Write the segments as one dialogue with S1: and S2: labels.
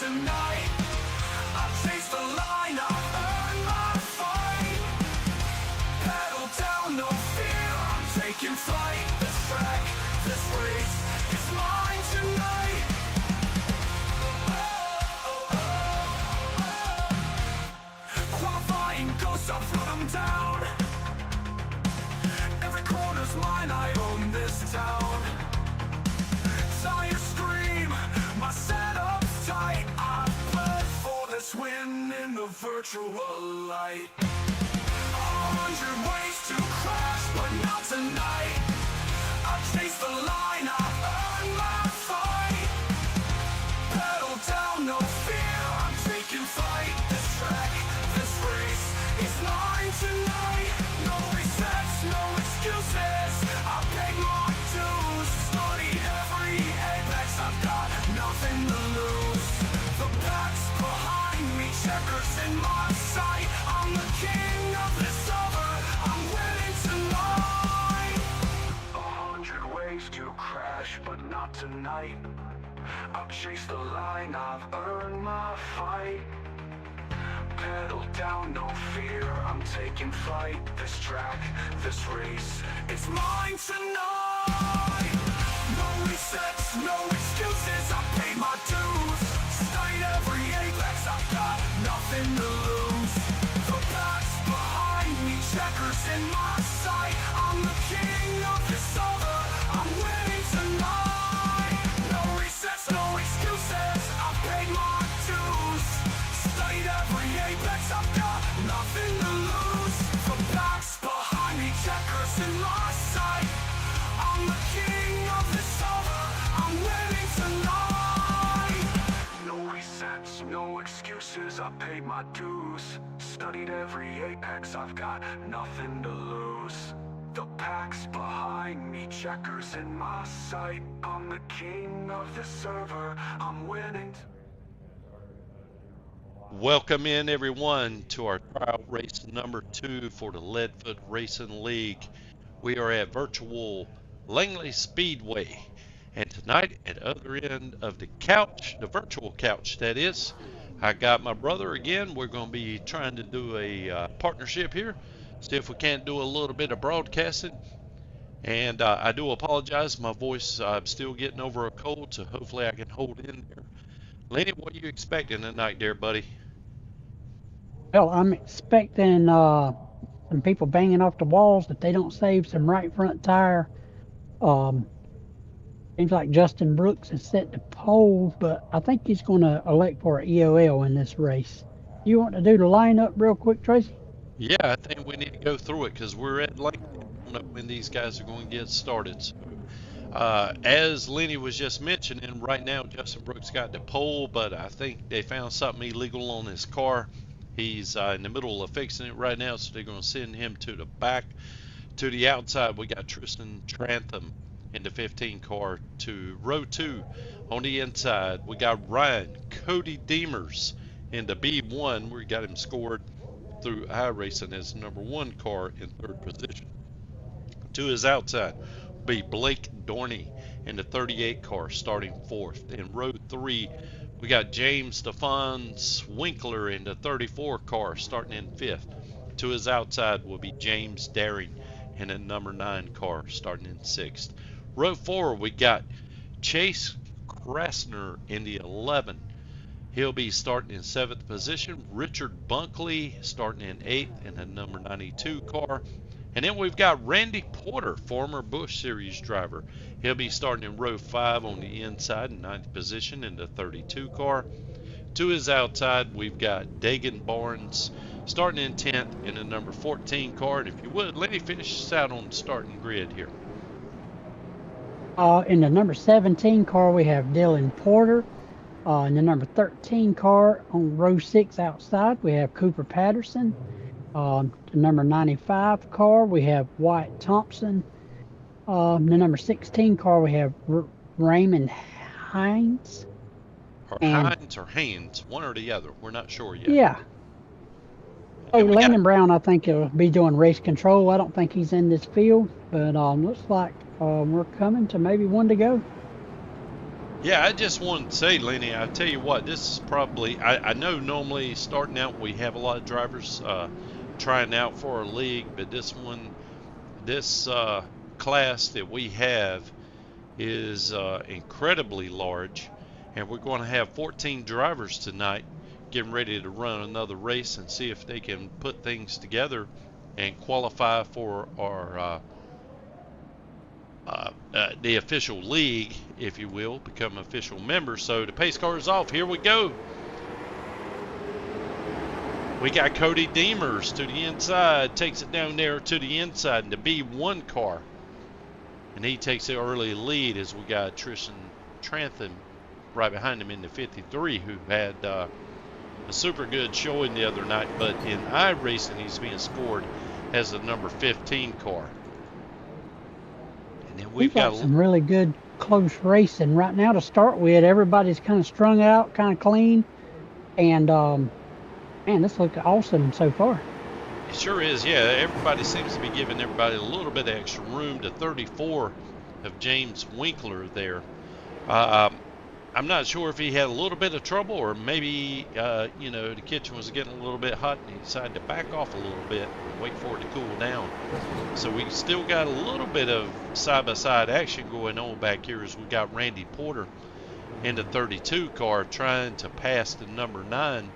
S1: tonight. I chase the line, I earn my fight. Pedal down, no fear, I'm taking flight. This track, this race, is mine tonight. Qualifying ghosts, I'll throw them down. Every corner's mine, I own this town. Tires scream, my setup's tight. I've bled for this win in the virtual light. 100 ways to crash, but not tonight. I chase the line, I earn my fight. Pedal down, no fear, I'm taking flight. This track, this race, is mine tonight. No resets, no excuses, I pay my dues. Studied every apex, I've got nothing to lose. The pack's behind me, checkers in my sight. I'm the king of this over, I'm winning tonight. 100 ways to crash, but not tonight. I've chased the line, I've earned my fight. Pedal down, no fear, I'm taking flight. This track, this race, it's mine tonight. No resets, no excuses, I pay my dues. Studied every apex, I've got nothing to lose. The pack's behind me, checkers in my sight. I'm the king of this over, I'm winning tonight. No resets, no excuses, I paid my dues. Studied every apex, I've got nothing to lose. The pack's behind me, checkers in my sight. I'm the king of this over, I'm winning tonight. No resets, no excuses, I paid my dues. Studied every apex, I've got nothing to lose. The pack's behind me, checkers in my sight. I'm the king of the server, I'm winning.
S2: Welcome in everyone to our trial race number 2 for the Leadfoot Racing League. We are at virtual Langley Speedway, and tonight at the other end of the couch, the virtual couch that is, I got my brother again. We're going to be trying to do a partnership here, see if we can't do a little bit of broadcasting. And I do apologize, my voice, I'm still getting over a cold, so hopefully I can hold in there. Lenny, what are you expecting tonight there, buddy?
S3: Well, I'm expecting some people banging off the walls that they don't save some right front tire. Seems like Justin Brooks is set to pole, but I think he's going to elect for an EOL in this race. You want to do the lineup real quick, Tracy?
S2: Yeah, I think we need to go through it because we're at Langley. I don't know when these guys are going to get started. So, as Lenny was just mentioning, right now Justin Brooks got the pole, but I think they found something illegal on his car. He's in the middle of fixing it right now, so they're going to send him to the back. To the outside, we got Tristan Trantham in the 15 car to row 2. On the inside, we got Ryan Cody Deemers in the B1. We got him scored through iRacing as number 1 car in 3rd position. To his outside will be Blake Dorney in the 38 car starting 4th. In row 3, we got James Stephans Winkler in the 34 car starting in 5th. To his outside will be James Daring in the number 9 car starting in 6th. Row 4, we got Chase Krasner in the 11. He'll be starting in 7th position. Richard Bunkley starting in 8th in the number 92 car. And then we've got Randy Porter, former Busch Series driver. He'll be starting in row 5 on the inside in 9th position in the 32 car. To his outside, we've got Dagan Barnes starting in 10th in the number 14 car. And if you would, Lenny, finish us out on the starting grid here.
S3: In the number 17 car, we have Dylan Porter. In the number 13 car on row 6 outside, we have Cooper Patterson. The number 95 car, we have Wyatt Thompson. The number 16 car, we have Raymond Hines.
S2: Or Hines or Haynes, one or the other. We're not sure yet.
S3: Yeah. Oh, Landon Brown, I think will be doing race control. I don't think he's in this field, but looks like we're coming to maybe one to go.
S2: Yeah, I just wanted to say, Lenny, I tell you what, this is probably, I know normally starting out we have a lot of drivers trying out for our league, but this class that we have is incredibly large, and we're going to have 14 drivers tonight getting ready to run another race and see if they can put things together and qualify for our the official league, if you will, become official members. So the pace car is off. Here we go. We got Cody Deemers to the inside, takes it down there to the inside in the B1 car. And he takes the early lead as we got Tristan Trantham right behind him in the 53, who had a super good showing the other night. But in iRacing, he's being scored as the number 15 car. And then we've got
S3: some really good close racing right now to start with. Everybody's kind of strung out, kind of clean, and man, this looks awesome so far.
S2: It sure is, yeah. Everybody seems to be giving everybody a little bit of extra room. To 34 of James Winkler there. I'm not sure if he had a little bit of trouble or maybe, the kitchen was getting a little bit hot and he decided to back off a little bit and wait for it to cool down. So we still got a little bit of side-by-side action going on back here as we got Randy Porter in the 32 car trying to pass the number 9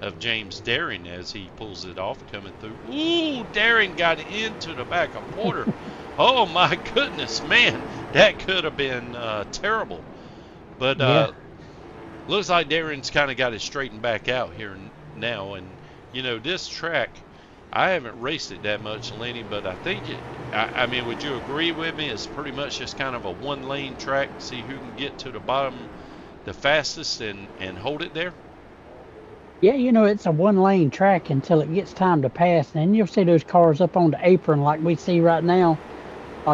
S2: of James Daring as he pulls it off coming through. Ooh, Daring got into the back of Porter. Oh my goodness, man, that could have been terrible. But
S3: yeah.
S2: Looks like Daring's kind of got it straightened back out here now. And this track, I haven't raced it that much, Lenny, but I think I mean, would you agree with me? It's pretty much just kind of a one-lane track. See who can get to the bottom the fastest and hold it there.
S3: Yeah, it's a one-lane track until it gets time to pass, and then you'll see those cars up on the apron like we see right now.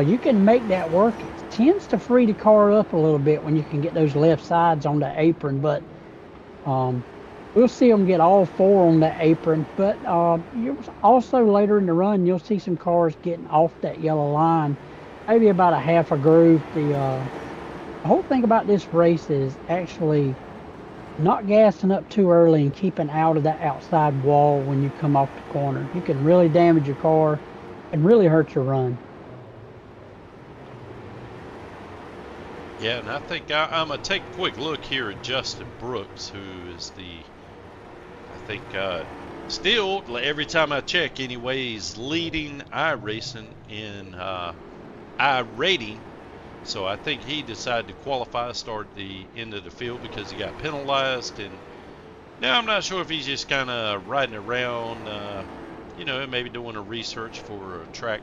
S3: You can make that work. It tends to free the car up a little bit when you can get those left sides on the apron, but we'll see them get all 4 on the apron. But you'll also later in the run, you'll see some cars getting off that yellow line, maybe about a half a groove. The whole thing about this race is actually not gassing up too early and keeping out of that outside wall when you come off the corner. You can really damage your car and really hurt your run.
S2: Yeah, and I think I'm going to take a quick look here at Justin Brooks, who is still, every time I check anyway, he's leading iRacing in iRating. So I think he decided to qualify, start the end of the field because he got penalized. And now I'm not sure if he's just kind of riding around, maybe doing a research for a track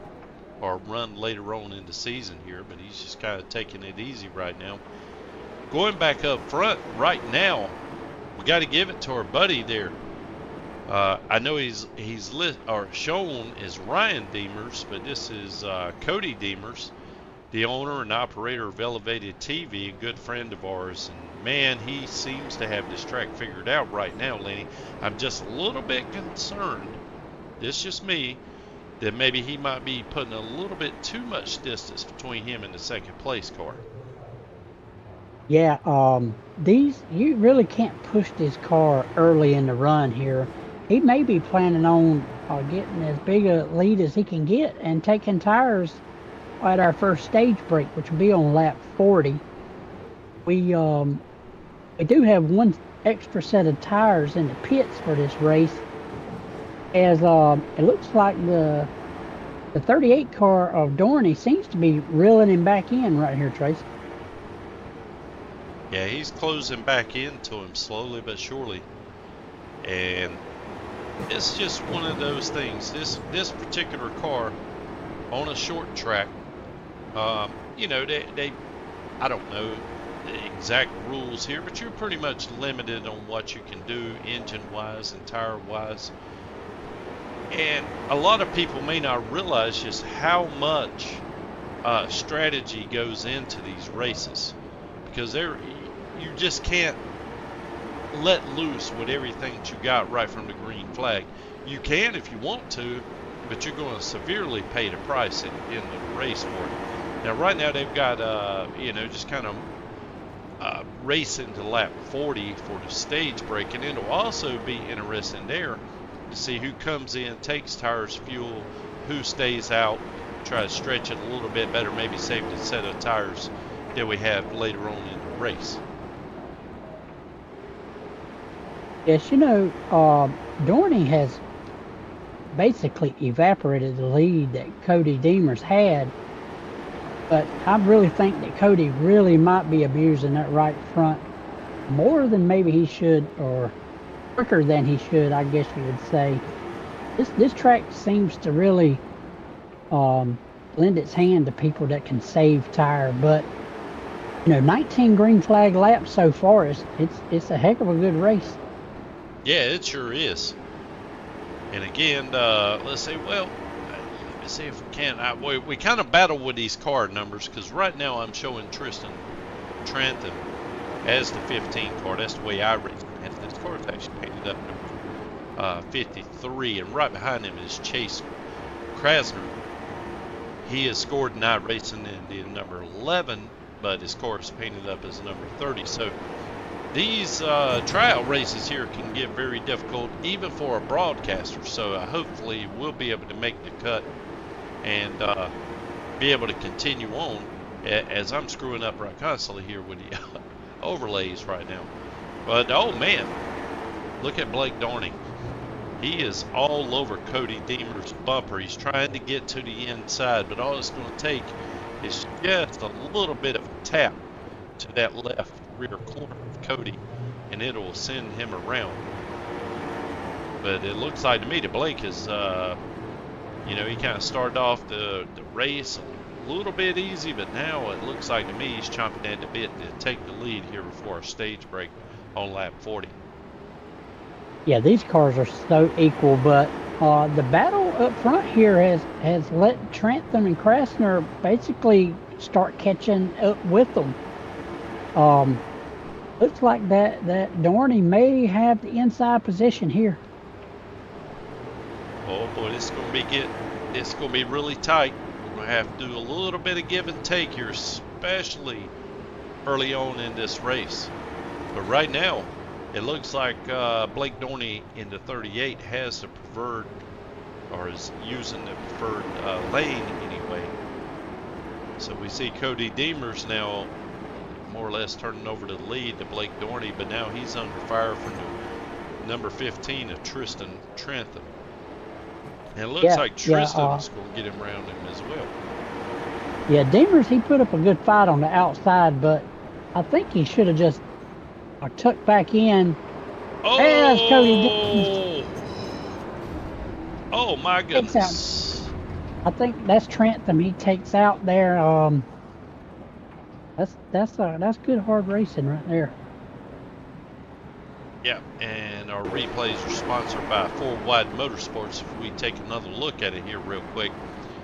S2: or run later on in the season here, but he's just kind of taking it easy right now. Going back up front right now, we got to give it to our buddy there. I know he's shown as Ryan Deemers, but this is Cody Deemers, the owner and operator of Elevated TV, a good friend of ours. And man, he seems to have this track figured out right now, Lenny. I'm just a little bit concerned, this is just me, that maybe he might be putting a little bit too much distance between him and the second place car.
S3: Yeah, you really can't push this car early in the run here. He may be planning on getting as big a lead as he can get and taking tires at our first stage break, which will be on lap 40. We do have one extra set of tires in the pits for this race, as it looks like the 38 car of Dorney seems to be reeling him back in right here, Trace.
S2: Yeah, he's closing back into him slowly but surely. And it's just one of those things. This particular car on a short track, they I don't know the exact rules here, but you're pretty much limited on what you can do engine-wise and tire-wise. And a lot of people may not realize just how much strategy goes into these races, because you just can't let loose with everything that you got right from the green flag. You can if you want to, but you're going to severely pay the price in the race for it. Now, right now they've got just kind of racing to lap 40 for the stage break, and it'll also be interesting there to see who comes in, takes tires, fuel, who stays out, try to stretch it a little bit better, maybe save the set of tires that we have later on in the race.
S3: Yes, Dorney has basically evaporated the lead that Cody Deemers had, but I really think that Cody really might be abusing that right front more than maybe he should, or quicker than he should, I guess you would say. This track seems to really lend its hand to people that can save tire, but 19 green flag laps so far, it's a heck of a good race.
S2: Yeah, it sure is. And again, let's see. Well, let me see if we can. We kind of battle with these car numbers because right now I'm showing Tristan Trantham as the 15 car. That's the way I race. And this car is actually painted up 53, and right behind him is Chase Krasner. He has scored night racing in the number 11, but his car is painted up as number 30. So these tryout races here can get very difficult even for a broadcaster, so hopefully we'll be able to make the cut and be able to continue on, as I'm screwing up right constantly here with the overlays right now. But oh man, look at Blake Dorney. He is all over Cody Deemer's bumper. He's trying to get to the inside, but all it's going to take is just a little bit of a tap to that left rear corner of Cody, and it will send him around. But it looks like to me that Blake is, he kind of started off the race a little bit easy, but now it looks like to me he's chomping at the bit to take the lead here before our stage break on lap 40.
S3: Yeah, these cars are so equal, but the battle up front here has let Trantham and Krasner basically start catching up with them. Looks like that Dorney may have the inside position here.
S2: Oh boy, this is gonna be really tight. We're gonna have to do a little bit of give and take here, especially early on in this race. But right now, it looks like Blake Dorney in the 38 has the preferred, or is using the preferred lane anyway. So we see Cody Deemers now more or less turning over to the lead to Blake Dorney, but now he's under fire from the number 15 of Tristan Trantham. And it looks like Tristan's going to get him around him as well.
S3: Yeah, Deemers, he put up a good fight on the outside, but I think he should have just tucked back in.
S2: Oh!
S3: As Cody Deemers.
S2: Oh my goodness.
S3: I think that's Trantham. He takes out there. That's good hard racing right there.
S2: Yeah, and our replays are sponsored by 4 Wide Motorsports. If we take another look at it here real quick,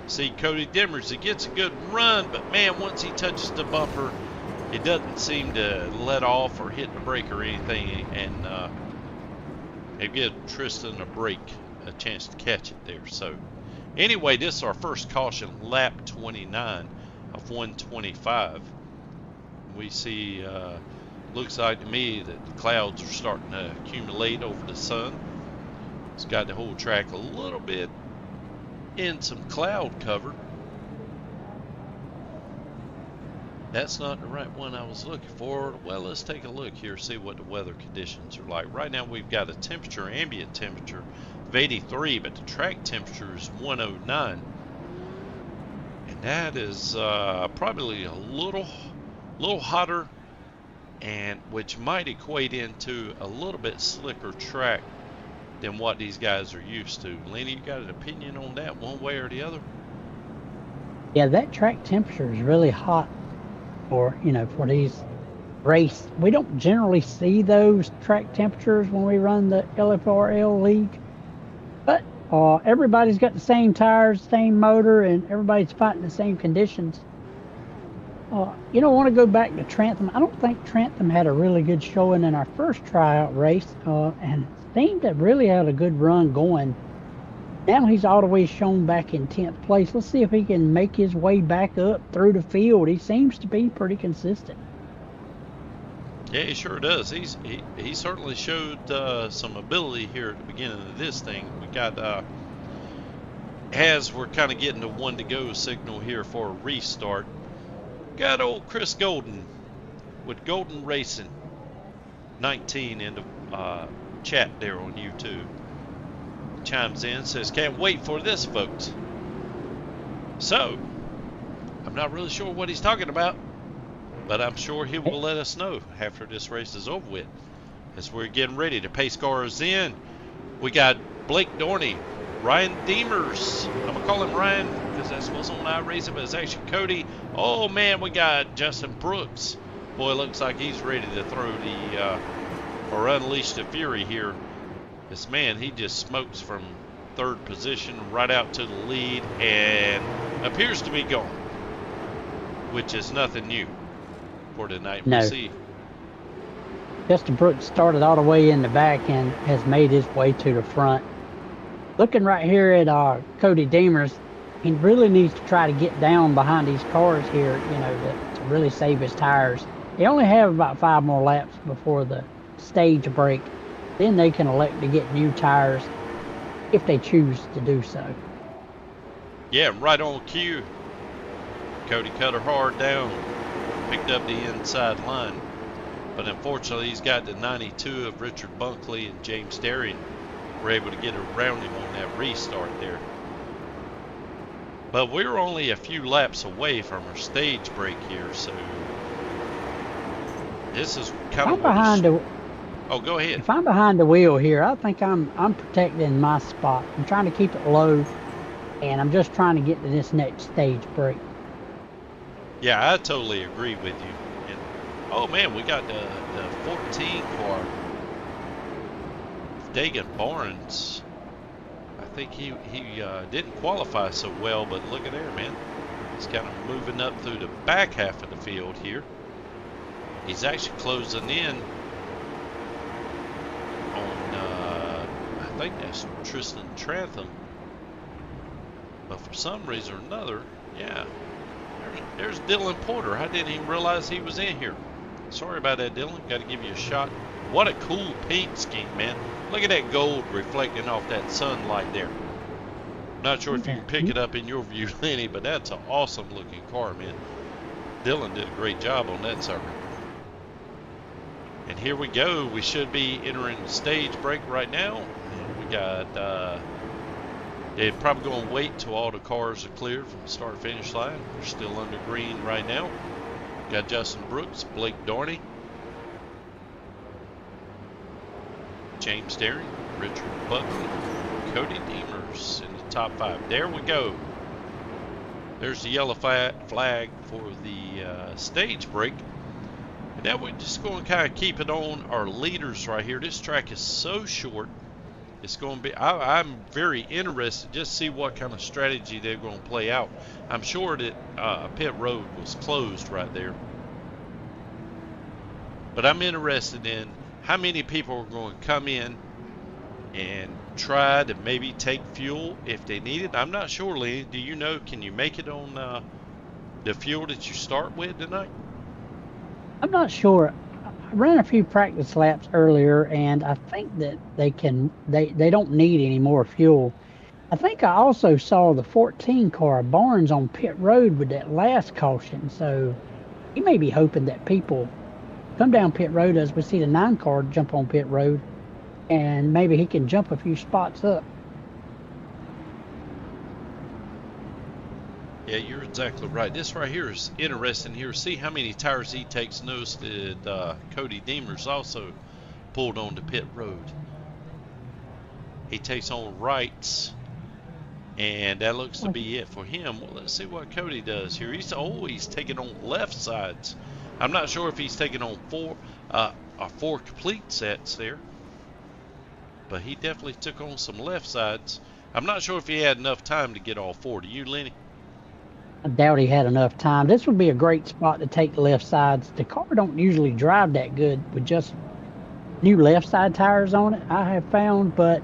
S2: see Cody Deemers, he gets a good run, but man, once he touches the bumper, it doesn't seem to let off or hit the brake or anything, and it gives Tristan a chance to catch it there. So anyway, this is our first caution, lap 29 of 125. We see, looks like to me that the clouds are starting to accumulate over the sun. It's got the whole track a little bit in some cloud cover. That's not the right one I was looking for. Well, let's take a look here, see what the weather conditions are like. Right now we've got a temperature, ambient temperature of 83, but the track temperature is 109. And that is probably a little hotter, and which might equate into a little bit slicker track than what these guys are used to. Lenny, you got an opinion on that one way or the other?
S3: Yeah, that track temperature is really hot for these race. We don't generally see those track temperatures when we run the LFRL league, but everybody's got the same tires, same motor, and everybody's fighting the same conditions. I want to go back to Trantham. I don't think Trantham had a really good showing in our first tryout race, and seemed to really had a good run going. Now he's always shown back in 10th place. Let's see if he can make his way back up through the field. He seems to be pretty consistent.
S2: Yeah, he sure does. He certainly showed some ability here at the beginning of this thing. We got as we're kind of getting the 1 to go signal here for a restart. Got old Chris Golden with Golden Racing 19 in the chat there on YouTube. Chimes in, says, can't wait for this, folks. So, I'm not really sure what he's talking about, but I'm sure he will let us know after this race is over with. As we're getting ready, the pace car is in. We got Blake Dorney, Ryan Demers. I'm going to call him Ryan because that's what's on iRacing, but it's actually Cody. Oh, man, we got Justin Brooks. Boy, looks like he's ready to throw the, or unleash the fury here. This man, he just smokes from 3rd position right out to the lead and appears to be gone, which is nothing new for tonight.
S3: No.
S2: We'll see.
S3: Justin Brooks started all the way in the back and has made his way to the front. Looking right here at Cody Demers, he really needs to try to get down behind these cars here, you know, to really save his tires. They only have about 5 more laps before the stage break. Then they can elect to get new tires if they choose to do so.
S2: Yeah, right on cue. Cody cut her hard down, picked up the inside line. But unfortunately, he's got the 92 of Richard Bunkley and James Darian. Were able to get around him on that restart there. But we're only a few laps away from our stage break here, so this is kind of
S3: behind the.
S2: Oh, go ahead.
S3: If I'm behind the wheel here, I think I'm protecting my spot. I'm trying to keep it low, and I'm just trying to get to this next stage break.
S2: Yeah, I totally agree with you. And, oh man, we got the 14 car. Dagan Barnes. I think he didn't qualify so well, but look at there, man. He's kind of moving up through the back half of the field here. He's actually closing in on, I think that's Tristan Trantham. But for some reason or another, yeah, there's Dylan Porter. I didn't even realize he was in here. Sorry about that, Dylan. Got to give you a shot. What a cool paint scheme, man. Look at that gold reflecting off that sunlight there. Not sure if you can pick it up in your view, Lenny, but that's an awesome looking car, man. Dylan did a great job on that sucker. And here we go. We should be entering the stage break right now. And we got, they're probably going to wait till all the cars are cleared from the start finish line. We're still under green right now. Got Justin Brooks, Blake Dorney, James Darian, Richard Buckley, Cody Demers in the top 5. There we go. There's the yellow flag for the stage break. And now we're just going to kind of keep it on our leaders right here. This track is so short. It's going to be, I'm very interested just to see what kind of strategy they're going to play out. I'm sure that pit road was closed right there. But I'm interested in how many people are going to come in and try to maybe take fuel if they need it. I'm not sure, Lee. Do you know, can you make it on the fuel that you start with tonight?
S3: I'm not sure. I ran a few practice laps earlier, and I think that they don't need any more fuel. I think I also saw the 14 car Barnes on pit road with that last caution, so he may be hoping that people come down pit road as we see the 9 car jump on pit road, and maybe he can jump a few spots up.
S2: Yeah, you're exactly right. This right here is interesting here. See how many tires he takes. Notice that Cody Demers also pulled on the pit road. He takes on rights, and that looks to be it for him. Well, let's see what Cody does here. He's always taking on left sides. I'm not sure if he's taking on four complete sets there, but he definitely took on some left sides. I'm not sure if he had enough time to get all 4. Do you, Lenny?
S3: I doubt he had enough time. This would be a great spot to take the left sides. The car don't usually drive that good with just new left side tires on it, I have found, but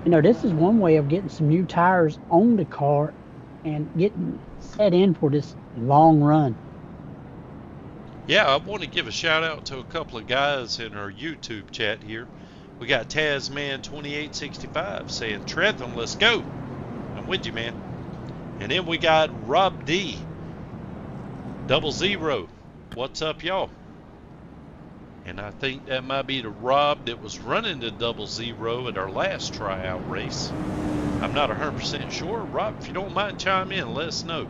S3: you know, this is one way of getting some new tires on the car and getting set in for this long run.
S2: Yeah, I want to give a shout out to a couple of guys in our YouTube chat here. We got Tasman2865 saying, Trentham, let's go. I'm with you, man. And then we got Rob D, 00. What's up, y'all? And I think that might be the Rob that was running the 00 at our last tryout race. I'm not 100% sure. Rob, if you don't mind, chime in, let us know.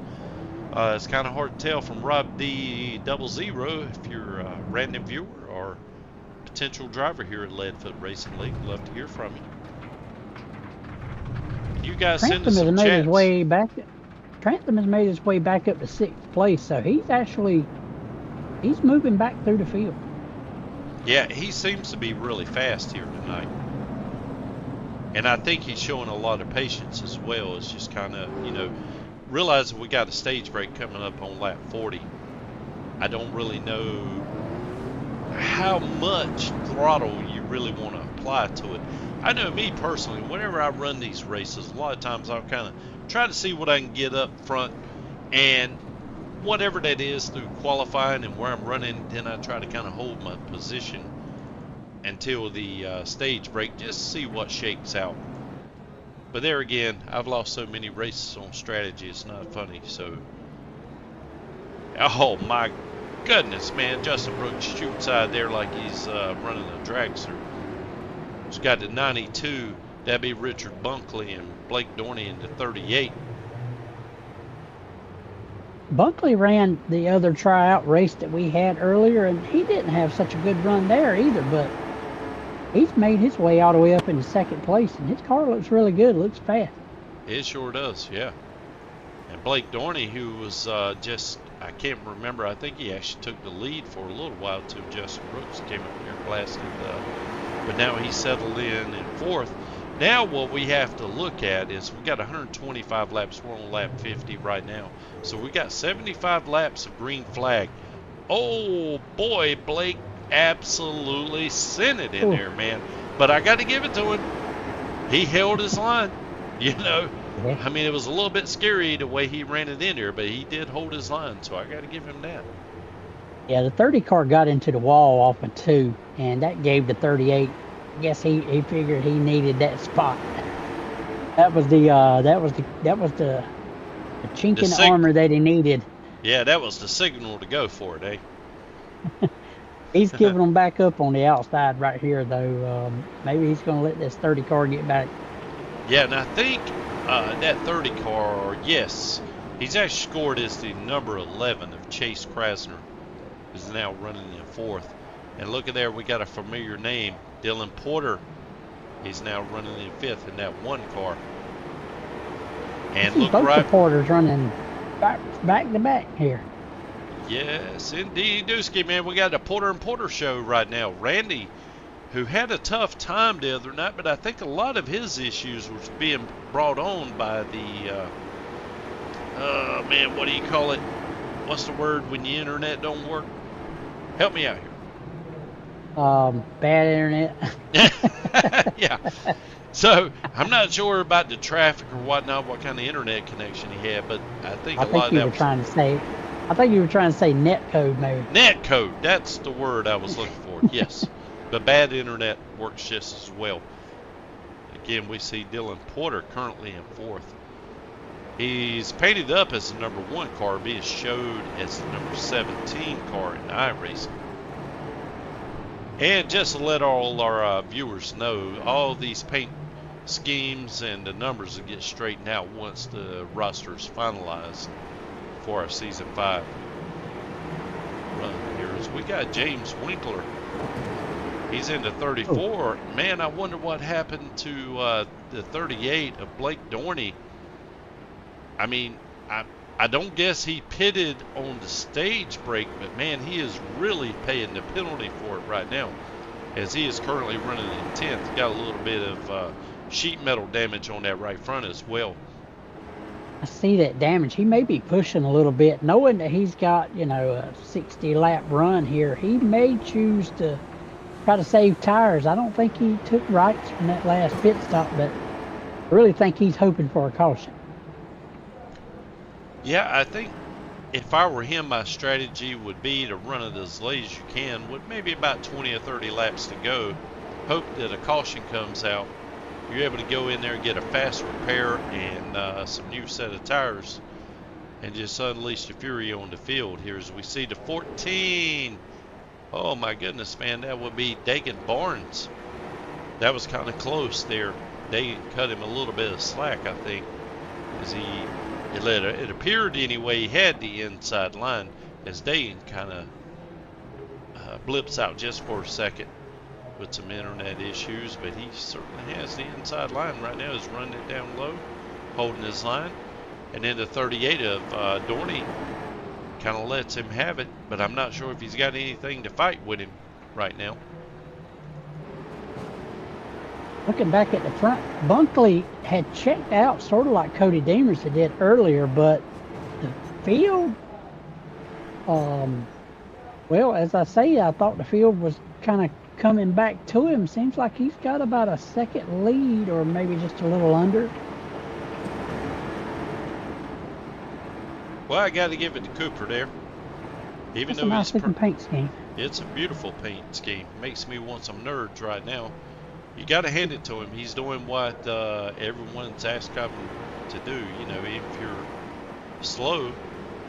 S2: It's kind of hard to tell from Rob D 00 if you're a random viewer or potential driver here at Leadfoot Racing League. Love to hear from you. You guys send us some chats.
S3: Trentham has made his way back up to 6th place, so he's moving back through the field.
S2: Yeah, he seems to be really fast here tonight. And I think he's showing a lot of patience as well. It's just kind of, realizing we got a stage break coming up on lap 40. I don't really know how much throttle you really want to apply to it. I know me personally, whenever I run these races, a lot of times I'll kind of try to see what I can get up front, and whatever that is through qualifying and where I'm running, then I try to kind of hold my position until the stage break, just to see what shakes out. But there again, I've lost so many races on strategy, it's not funny. So, oh my goodness, man, Justin Brooks shoots out there like he's running a dragster. He's got the 92, that'd be Richard Bunkley, and Blake Dorney in the 38.
S3: Bunkley ran the other tryout race that we had earlier, and he didn't have such a good run there either, but he's made his way all the way up into 2nd place, and his car looks really good, looks fast.
S2: It sure does, yeah. And Blake Dorney, who was I can't remember, I think he actually took the lead for a little while till Justin Brooks came up here and blasted, but now he's settled in 4th. Now what we have to look at is we got 125 laps. We're on lap 50 right now. So we got 75 laps of green flag. Oh boy, Blake absolutely sent it in there, man. But I got to give it to him. He held his line. I mean, it was a little bit scary the way he ran it in there, but he did hold his line. So I got to give him that.
S3: Yeah, the 30 car got into the wall off of 2, and that gave the 38. I guess he figured he needed that spot. That was the chink in the armor that he needed.
S2: Yeah, that was the signal to go for it, eh?
S3: He's giving them back up on the outside right here, though. Maybe he's going to let this 30 car get back.
S2: Yeah, and I think that 30 car, yes, he's actually scored as the number 11 of Chase Krasner, who's now running in 4th. And look at there, we got a familiar name, Dylan Porter. He's now running in 5th in that 1 car. And look
S3: both
S2: right,
S3: the Porters running back to back here.
S2: Yes, indeed, Dusky, man. We got the Porter and Porter show right now. Randy, who had a tough time the other night, but I think a lot of his issues was being brought on by the, what do you call it? What's the word when the internet don't work? Help me out here.
S3: Bad internet.
S2: Yeah. So I'm not sure about the traffic or whatnot, what kind of internet connection he had, but I think you were trying to say net code, maybe. Net code, that's the word I was looking for. Yes. The bad internet works just as well. Again, we see Dylan Porter currently in 4th. He's painted up as the number 1 car, being showed as the number 17 car in iRacing. And just to let all our viewers know, all these paint schemes and the numbers will get straightened out once the roster is finalized for our Season 5 run here. As we got James Winkler. He's into 34. Man, I wonder what happened to the 38 of Blake Dorney. I mean, I don't guess he pitted on the stage break, but man, he is really paying the penalty for it right now, as he is currently running in 10th. Got a little bit of sheet metal damage on that right front as well.
S3: I see that damage. He may be pushing a little bit, knowing that he's got, a 60 lap run here. He may choose to try to save tires. I don't think he took rights from that last pit stop, but I really think he's hoping for a caution.
S2: Yeah, I think if I were him, my strategy would be to run it as late as you can with maybe about 20 or 30 laps to go. Hope that a caution comes out. You're able to go in there and get a fast repair and some new set of tires and just unleash the fury on the field here as we see the 14. Oh my goodness, man, that would be Dagan Barnes. That was kind of close there. They cut him a little bit of slack, I think, as it appeared anyway he had the inside line as Dagan kind of blips out just for a second with some internet issues, but he certainly has the inside line right now. He's running it down low, holding his line. And then the 38 of Dorney kind of lets him have it, but I'm not sure if he's got anything to fight with him right now.
S3: Looking back at the front, Bunkley had checked out sort of like Cody Demers had did earlier, but the field, well, as I say, I thought the field was kind of coming back to him. Seems like he's got about a second lead or maybe just a little under.
S2: Well, I got to give it to Cooper there. Even
S3: That's
S2: though
S3: a nice looking paint scheme.
S2: It's a beautiful paint scheme. Makes me want some nerds right now. You got to hand it to him. He's doing what everyone's asked him to do. You know, if you're slow,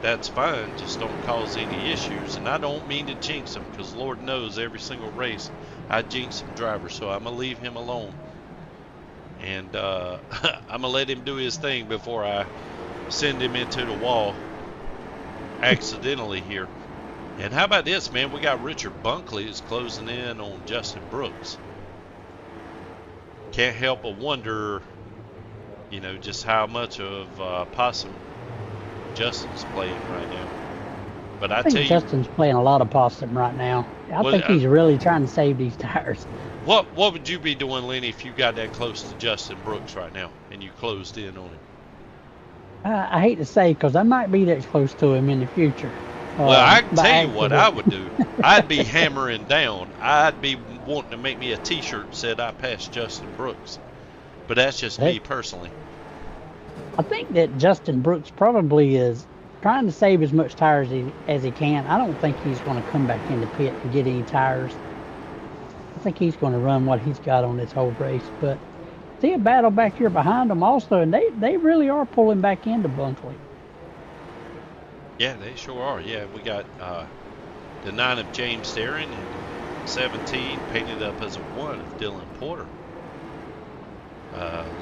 S2: that's fine. Just don't cause any issues. And I don't mean to jinx him, because Lord knows every single race I jinx some drivers. So I'm going to leave him alone. And I'm going to let him do his thing before I send him into the wall accidentally here. And how about this, man? We got Richard Bunkley is closing in on Justin Brooks. Can't help but wonder, you know, just how much of possum Justin's playing right now. But I tell you,
S3: Justin's playing a lot of possum right now. I think he's really trying to save these tires.
S2: What would you be doing, Lenny, if you got that close to Justin Brooks right now and you closed in on him?
S3: I hate to say, because I might be that close to him in the future.
S2: Well, I can tell you what I would do. I'd be hammering down. I'd be wanting to make me a T-shirt that said I passed Justin Brooks. But that's just me personally.
S3: I think that Justin Brooks probably is trying to save as much tires as he can. I don't think he's going to come back in the pit and get any tires. I think he's going to run what he's got on this whole race. But see a battle back here behind them also, and they really are pulling back into Bunkley.
S2: Yeah, they sure are. Yeah, we got the 9 of James Darren and 17 painted up as a 1 of Dylan Porter.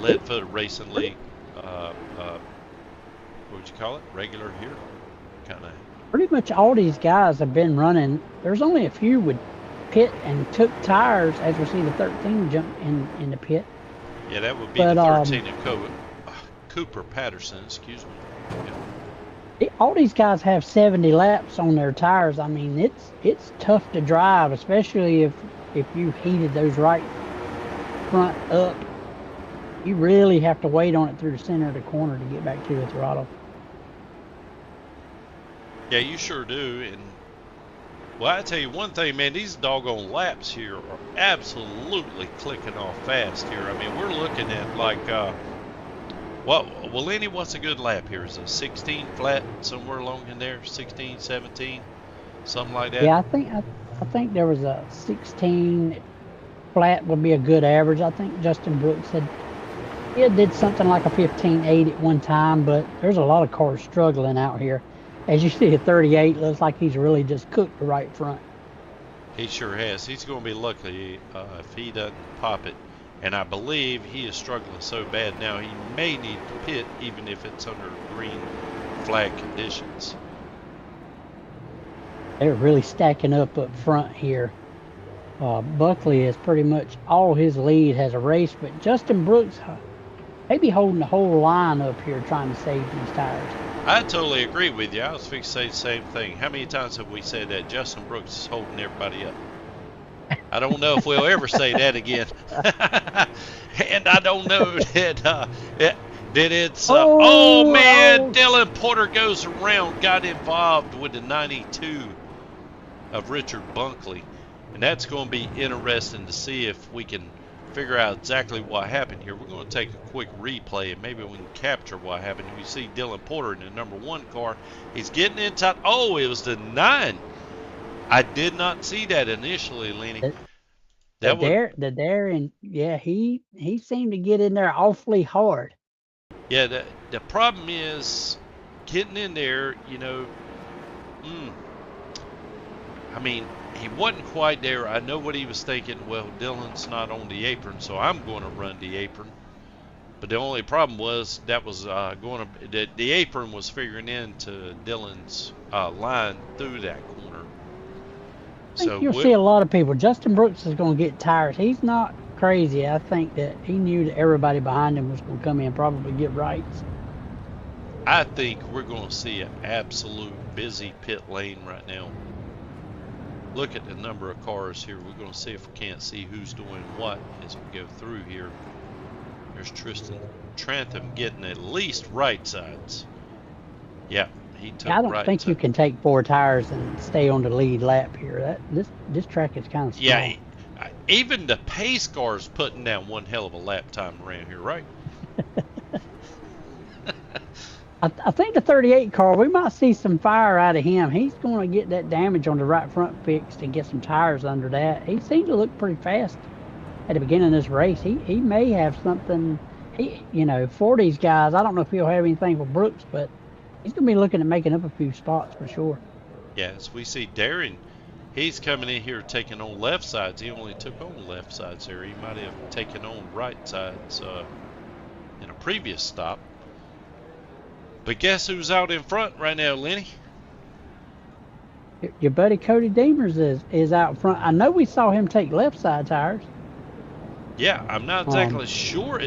S2: Leadfoot Racing League, what would you call it? Regular here, kind of.
S3: Pretty much all these guys have been running. There's only a few would pit and took tires, as we see the 13 jump in the pit.
S2: Yeah, that would be the 13 of Cooper Patterson, excuse me. Yeah.
S3: All these guys have 70 laps on their tires. I mean, it's tough to drive, especially if you heated those right front up. You really have to wait on it through the center of the corner to get back to the throttle.
S2: Yeah, you sure do. And well, I tell you one thing, man, these doggone laps here are absolutely clicking off fast here. I mean, we're looking at like well, Lenny, what's a good lap here? Is it a 16 flat, somewhere along in there, 16, 17, something like that?
S3: Yeah, I think there was a 16 flat would be a good average. I think Justin Brooks did something like a 15.8 at one time, but there's a lot of cars struggling out here. As you see, a 38 looks like he's really just cooked the right front.
S2: He sure has. He's going to be lucky if he doesn't pop it. And I believe he is struggling so bad now he may need to pit even if it's under green flag conditions.
S3: They're really stacking up front here. Buckley is pretty much all his lead has erased, but Justin Brooks maybe holding the whole line up here trying to save these tires.
S2: I totally agree with you. I was fixing to say the same thing. How many times have we said that Justin Brooks is holding everybody up? I don't know if we'll ever say that again. And I don't know that it's... oh, man, Dylan Porter goes around, got involved with the 92 of Richard Bunkley. And that's going to be interesting to see if we can figure out exactly what happened here, we're going to take a quick replay and maybe we can capture what happened. We see Dylan Porter in the number 1 car. He's getting inside. Oh, it was the 9. I did not see that initially, Lenny.
S3: The Darren, yeah, he seemed to get in there awfully hard.
S2: Yeah, the problem is getting in there, you know, I mean, he wasn't quite there. I know what he was thinking. Well, Dylan's not on the apron, so I'm going to run the apron. But the only problem was that was the apron was figuring into Dylan's line through that corner.
S3: I think you'll see a lot of people. Justin Brooks is going to get tires. He's not crazy. I think that he knew that everybody behind him was going to come in and probably get rights.
S2: I think we're going to see an absolute busy pit lane right now. Look at the number of cars here. We're going to see if we can't see who's doing what as we go through here. There's Tristan Trantham getting at least right sides. Yeah, he took
S3: I don't think you can take 4 tires and stay on the lead lap here. This track is kind of small.
S2: Yeah, even the pace car's putting down one hell of a lap time around here, right?
S3: I think the 38 car, we might see some fire out of him. He's going to get that damage on the right front fixed and get some tires under that. He seemed to look pretty fast at the beginning of this race. He may have something, for these guys. I don't know if he'll have anything for Brooks, but he's going to be looking at making up a few spots for sure.
S2: Yes, we see Darren. He's coming in here taking on left sides. He only took on left sides there. He might have taken on right sides in a previous stop. But guess who's out in front right now, Lenny?
S3: Your buddy Cody Demers is out front. I know we saw him take left side tires.
S2: Yeah, I'm not exactly sure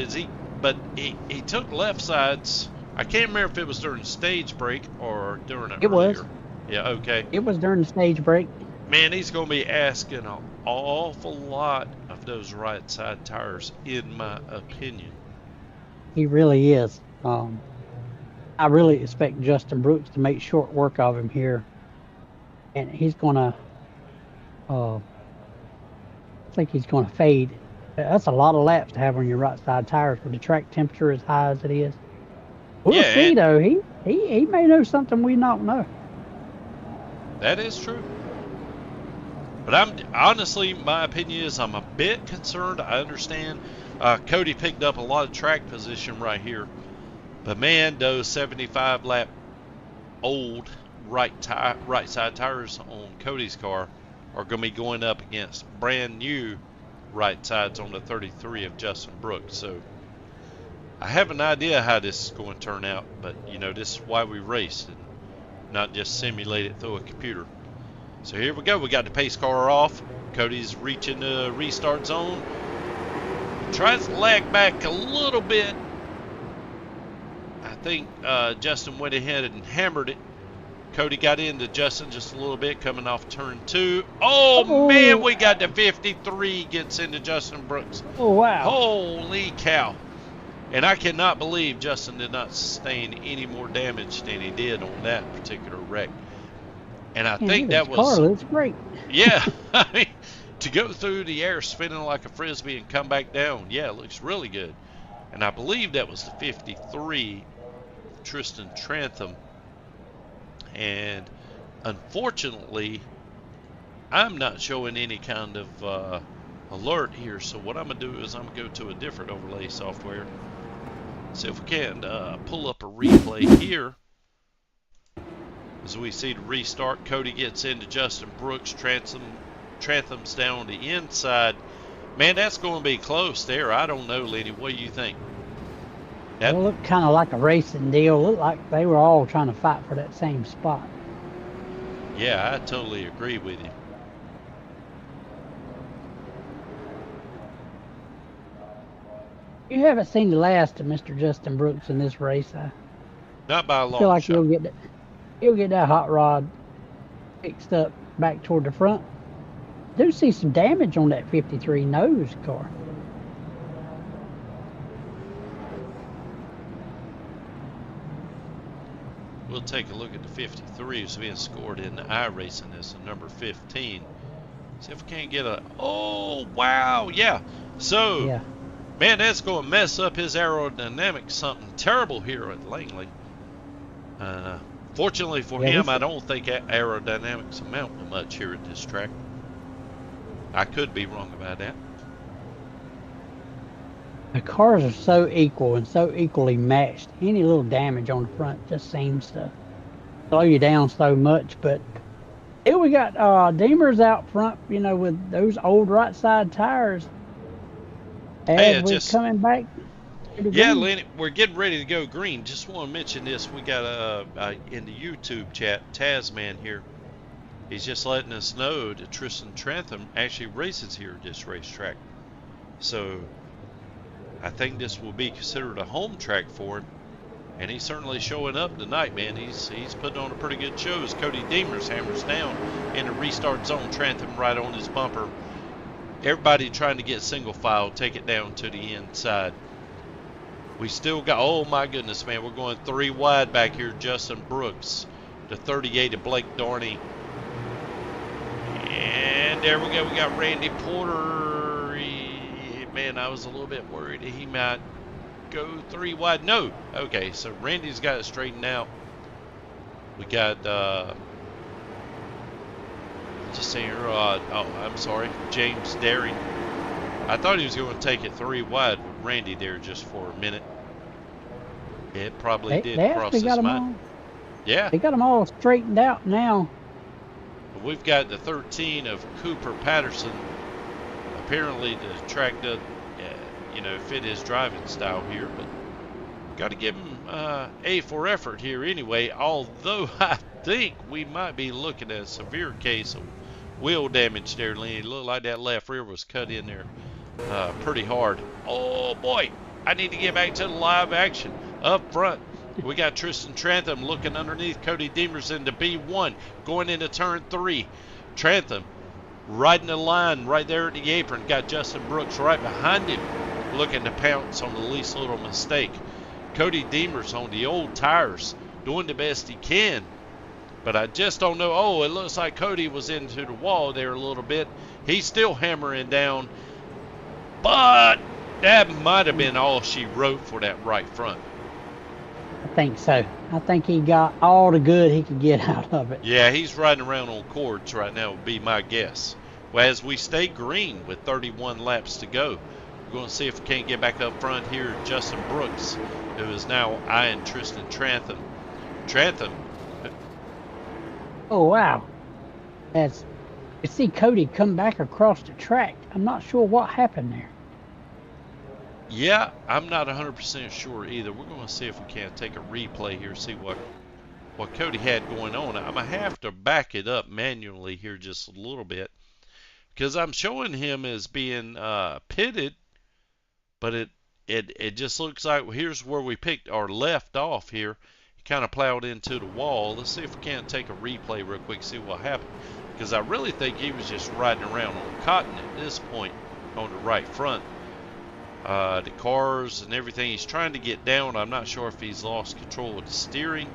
S2: but he took left sides. I can't remember if it was during stage break or during it earlier.
S3: Was.
S2: Yeah, okay.
S3: It was during the stage break.
S2: Man, he's going to be asking an awful lot of those right side tires, in my opinion.
S3: He really is. I really expect Justin Brooks to make short work of him here. And he's going to, I think he's going to fade. That's a lot of laps to have on your right side tires with the track temperature as high as it is. We'll see, though. He may know something we don't know.
S2: That is true. But honestly, my opinion is I'm a bit concerned. I understand Cody picked up a lot of track position right here. But man, those 75 lap old right side tires on Cody's car are going to be going up against brand new right sides on the 33 of Justin Brooks. So I have an idea how this is going to turn out, but this is why we race and not just simulate it through a computer. So here we go. We got the pace car off. Cody's reaching the restart zone. Tries to lag back a little bit. I think Justin went ahead and hammered it. Cody got into Justin just a little bit coming off turn 2. Oh, man, we got the 53 gets into Justin Brooks.
S3: Oh, wow.
S2: Holy cow. And I cannot believe Justin did not sustain any more damage than he did on that particular wreck. And I think that was...
S3: car looks great.
S2: Yeah. I mean, to go through the air spinning like a Frisbee and come back down, yeah, it looks really good. And I believe that was the 53, Tristan Trantham. And unfortunately, I'm not showing any kind of alert here. So what I'm going to do is I'm going to go to a different overlay software. See if we can pull up a replay here. As we see the restart, Cody gets into Justin Brooks. Trantham's down on the inside. Man, that's going to be close there. I don't know, Lenny. What do you think?
S3: It looked kind of like a racing deal. It looked like they were all trying to fight for that same spot.
S2: Yeah, I totally agree with you.
S3: You haven't seen the last of Mr. Justin Brooks in this race.
S2: Not by a long shot.
S3: I feel like he'll get that hot rod fixed up back toward the front. Do see some damage on that 53 nose car.
S2: We'll take a look at the 53 who's being scored in the iRacing as the number 15. See if we can't get a... Oh, wow. Yeah. So,
S3: Yeah.
S2: man, that's going to mess up his aerodynamics something terrible here at Langley. Fortunately for
S3: Yeah,
S2: him, I don't think aerodynamics amount to much here at this track. I could be wrong about that.
S3: the cars are so equal and so equally matched. Any little damage on the front just seems to slow you down so much. But here we got Deemers out front, you know, with those old right side tires.
S2: Hey,
S3: As we're coming back to the
S2: yeah,
S3: green.
S2: Lenny, we're getting ready to go green. Just want to mention this. We got in the YouTube chat, Tasman here. He's just letting us know that Tristan Trantham actually races here at this racetrack. So I think this will be considered a home track for him. And he's certainly showing up tonight, man. He's putting on a pretty good show as Cody Deemers hammers down in the restart zone. Trantham right on his bumper. Everybody trying to get single file, take it down to the inside. We still got, oh my goodness, man. We're going 3 wide back here. Justin Brooks, the 38 of Blake Darney. And there we go. We got Randy Porter. Man, I was a little bit worried that he might go 3 wide. No. Okay, so Randy's got it straightened out. We got, just saying, oh, I'm sorry, James Derry. I thought he was going to take it 3 wide with Randy there just for a minute. It probably did cross his mind. Yeah.
S3: They got them all straightened out now.
S2: We've got the 13 of Cooper Patterson. Apparently the track doesn't, fit his driving style here, but got to give him A for effort here anyway, although I think we might be looking at a severe case of wheel damage there, Lenny. It looked like that left rear was cut in there pretty hard. Oh boy, I need to get back to the live action. Up front, we got Tristan Trantham looking underneath Cody Deemers into B1, going into turn 3. Trantham riding the line right there at the apron. Got Justin Brooks right behind him, looking to pounce on the least little mistake. Cody Deemers on the old tires, doing the best he can. But I just don't know. Oh, it looks like Cody was into the wall there a little bit. He's still hammering down. But that might have been all she wrote for that right front.
S3: I think so. I think he got all the good he could get out of it.
S2: Yeah, he's riding around on cords right now, would be my guess. Well, as we stay green with 31 laps to go, we're going to see if we can't get back up front here. Justin Brooks, who is now eyeing Tristan Trantham. Trantham.
S3: Oh, wow. You see Cody come back across the track. I'm not sure what happened there.
S2: Yeah, I'm not 100% sure either. We're going to see if we can take a replay here, see what Cody had going on. I'm going to have to back it up manually here just a little bit, because I'm showing him as being pitted, but it just looks like, well, here's where we picked our left off here. He kind of plowed into the wall. Let's see if we can't take a replay real quick, see what happened, because I really think he was just riding around on cotton at this point on the right front. The cars and everything, he's trying to get down. I'm not sure if he's lost control of the steering.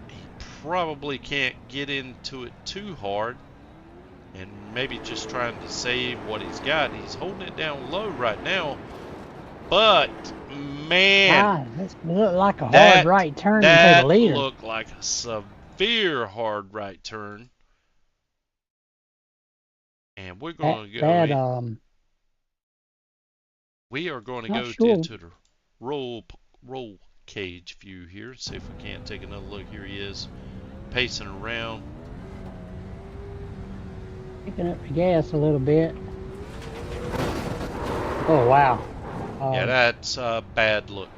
S2: He probably can't get into it too hard, and maybe just trying to save what he's got. He's holding it down low right now, but man,
S3: This looked like a hard right turn into the leader.
S2: That looked like a severe hard right turn. And we're going to go we are going to go into the roll cage view here. See if we can't take another look. Here he is, pacing around.
S3: Picking up the gas a little bit. Oh, wow.
S2: Yeah, that's a bad look.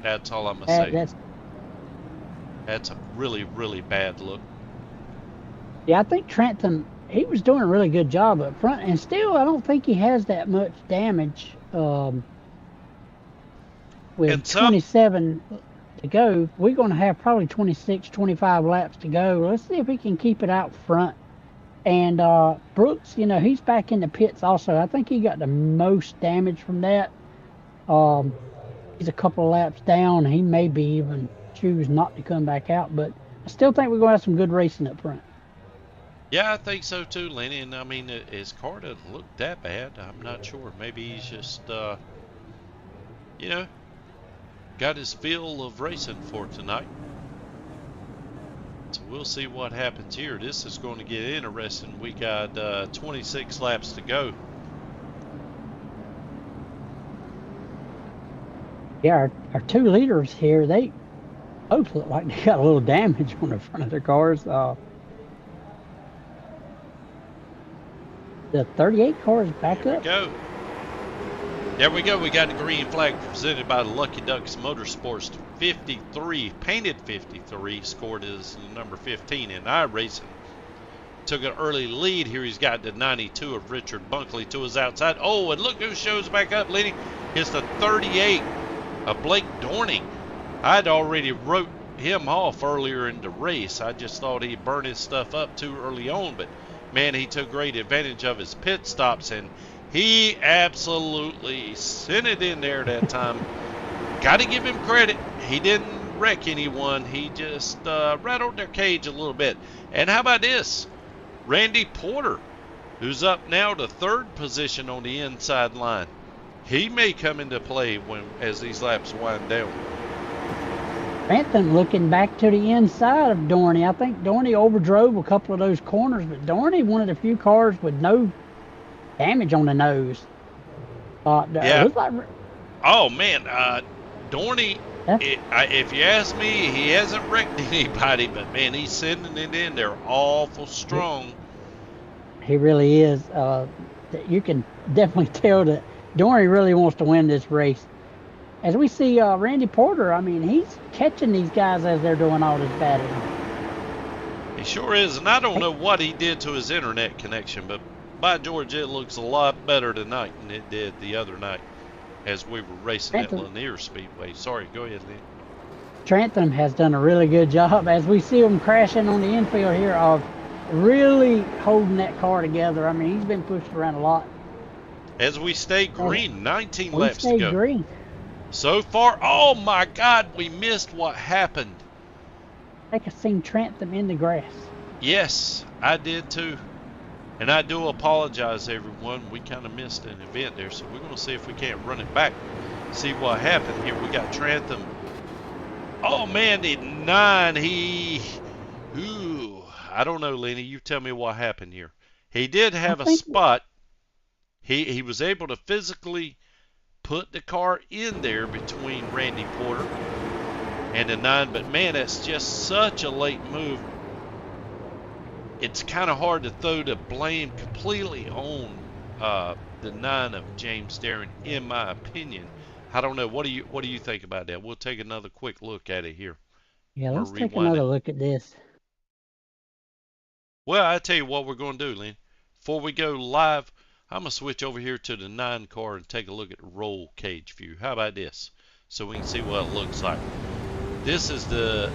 S2: That's all I'm going to say. That's a really, really bad look.
S3: Yeah, I think Trantham, he was doing a really good job up front, and still I don't think he has that much damage. With 27 to go, we're going to have probably 26, 25 laps to go. Let's see if we can keep it out front. And Brooks, he's back in the pits also. I think he got the most damage from that. He's a couple of laps down. He may be even choose not to come back out, but I still think we're going to have some good racing up front.
S2: Yeah, I think so too, Lenny. And I mean, his car doesn't look that bad. I'm not sure. Maybe he's just, you know, got his feel of racing for tonight. So we'll see what happens here. This is going to get interesting. We got 26 laps to go.
S3: Yeah, our two leaders here, they both look like they got a little damage on the front of their cars. The 38 car is back
S2: There
S3: up.
S2: we go. There we go. We got the green flag presented by the Lucky Ducks Motorsports. 53, painted 53, scored as number 15 in iRacing. Took an early lead here. He's got the 92 of Richard Bunkley to his outside. Oh, and look who shows back up, leading. It's the 38 of Blake Dorning. I'd already wrote him off earlier in the race. I just thought he burned his stuff up too early on, but man, he took great advantage of his pit stops, and he absolutely sent it in there that time. Got to give him credit. He didn't wreck anyone. He just rattled their cage a little bit. And how about this? Randy Porter, who's up now to third position on the inside line. He may come into play as these laps wind down.
S3: Grantham looking back to the inside of Dorney. I think Dorney overdrove a couple of those corners, but Dorney, one of the few cars with no damage on the nose.
S2: Yeah.
S3: Looks like,
S2: Oh, man. Dorney, if you ask me, he hasn't wrecked anybody, but, man, he's sending it in there awful strong.
S3: he really is. You can definitely tell that Dorney really wants to win this race. As we see Randy Porter, I mean, he's catching these guys as they're doing all this battling.
S2: He sure is, and I don't know what he did to his internet connection, but by George, it looks a lot better tonight than it did the other night as we were racing at Lanier Speedway. Sorry, go ahead, Lynn.
S3: Trantham has done a really good job, as we see him crashing on the infield here, of really holding that car together. I mean, he's been pushed around a lot.
S2: As we stay green, 19
S3: We
S2: laps to
S3: stay
S2: go.
S3: green.
S2: So far, oh my God, we missed what happened.
S3: I think I seen Trantham in the grass.
S2: Yes, I did too. And I do apologize, everyone. We kind of missed an event there, so we're going to see if we can't run it back. See what happened here. We got Trantham. Oh, man, the 9. I don't know, Lenny. You tell me what happened here. He did have a spot. He was able to physically put the car in there between Randy Porter and the 9, but man, that's just such a late move. It's kind of hard to throw the blame completely on the 9 of James Darren, in my opinion. I don't know. What do you think about that? We'll take another quick look at it here.
S3: Yeah, let's take another look at this.
S2: Well, I tell you what we're going to do, Lynn. Before we go live, I'm going to switch over here to the 9 car and take a look at the roll cage view. How about this? So we can see what it looks like. This is the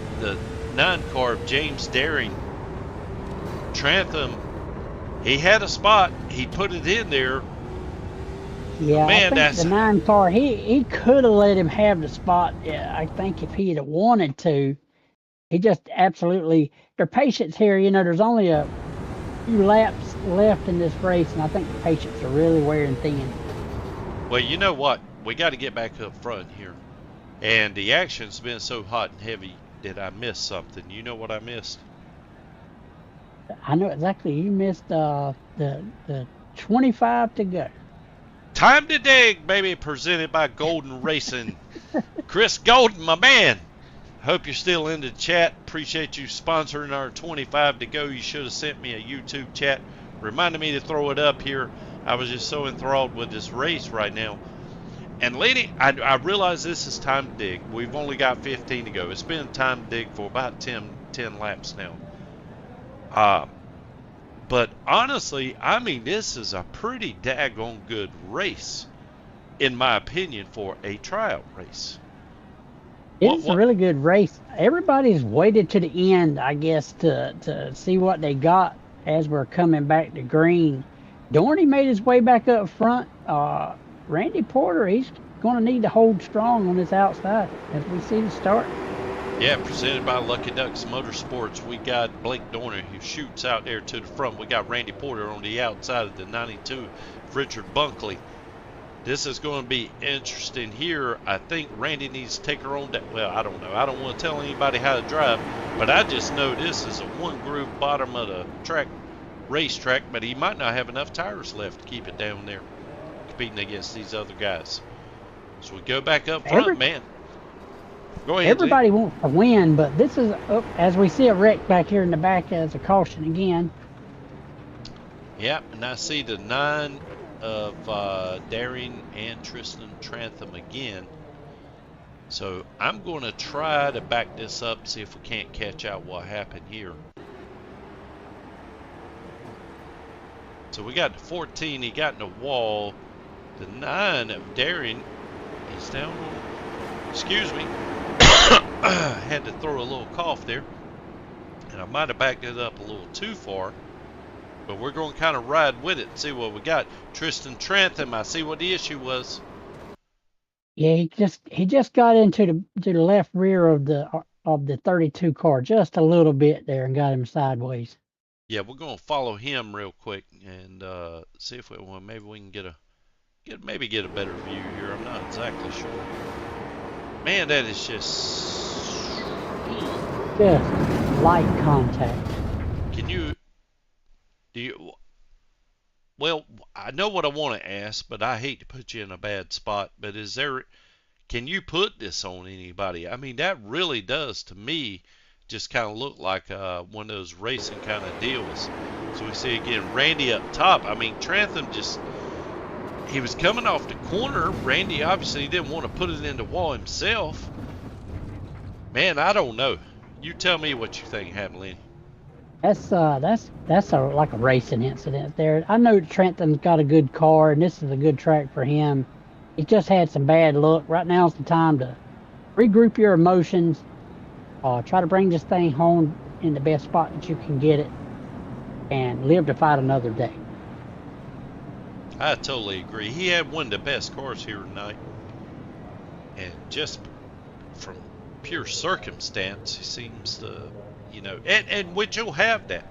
S2: 9 car of James Daring. Trantham, he had a spot. He put it in there.
S3: Yeah,
S2: Man,
S3: I think the 9 car, he could have let him have the spot. Yeah, I think if he had wanted to. He just absolutely, their patience here, you know, there's only a few laps left in this race, and I think the patience are really wearing thin.
S2: Well, you know what? We got to get back up front here. And the action's been so hot and heavy that I missed something. You know what I missed?
S3: I know exactly. You missed the 25 to go.
S2: Time to dig, baby, presented by Golden Racing. Chris Golden, my man. Hope you're still in the chat. Appreciate you sponsoring our 25 to go. You should have sent me a YouTube chat. Reminded me to throw it up here. I was just so enthralled with this race right now. And lady, I realize this is time to dig. We've only got 15 to go. It's been time to dig for about 10 laps now. But honestly, I mean, this is a pretty daggone good race, in my opinion, for a tryout race.
S3: It's a really good race. Everybody's waited to the end, I guess, to see what they got as we're coming back to green. Dorney made his way back up front. Randy Porter, he's going to need to hold strong on this outside as we see the start.
S2: Yeah, presented by Lucky Ducks Motorsports. We got Blake Dorner who shoots out there to the front. We got Randy Porter on the outside of the 92, Richard Bunkley. This is going to be interesting here. I think Randy needs to take her on down. Well, I don't know. I don't want to tell anybody how to drive, but I just know this is a one-groove bottom of the track, racetrack, but he might not have enough tires left to keep it down there, competing against these other guys. So we go back up front, man. Go ahead.
S3: Everybody wants to win, but this is, as we see a wreck back here in the back as a caution again.
S2: Yep, and I see the 9 of Daring and Tristan Trantham again. So I'm going to try to back this up, see if we can't catch out what happened here. So we got the 14, he got in the wall. The 9 of Daring, he's down on, excuse me, had to throw a little cough there. And I might have backed it up a little too far. But we're going to kind of ride with it and see what we got. Tristan Trantham, I see what the issue was.
S3: Yeah, he just got into the left rear of the 32 car just a little bit there and got him sideways.
S2: Yeah, we're going to follow him real quick and see if maybe we can get a better view here. I'm not exactly sure. Man, that is just
S3: light contact.
S2: Well, I know what I want to ask, but I hate to put you in a bad spot, but can you put this on anybody? I mean, that really does, to me, just kind of look like one of those racing kind of deals. So we see again, Randy up top. I mean, Trantham he was coming off the corner. Randy obviously didn't want to put it in the wall himself. Man, I don't know. You tell me what you think happened, Lenny.
S3: That's like a racing incident there. I know Trentham's got a good car, and this is a good track for him. He just had some bad luck. Right now's the time to regroup your emotions. Try to bring this thing home in the best spot that you can get it, and live to fight another day.
S2: I totally agree. He had one of the best cars here tonight, and just from pure circumstance, he seems to, and which you'll have that.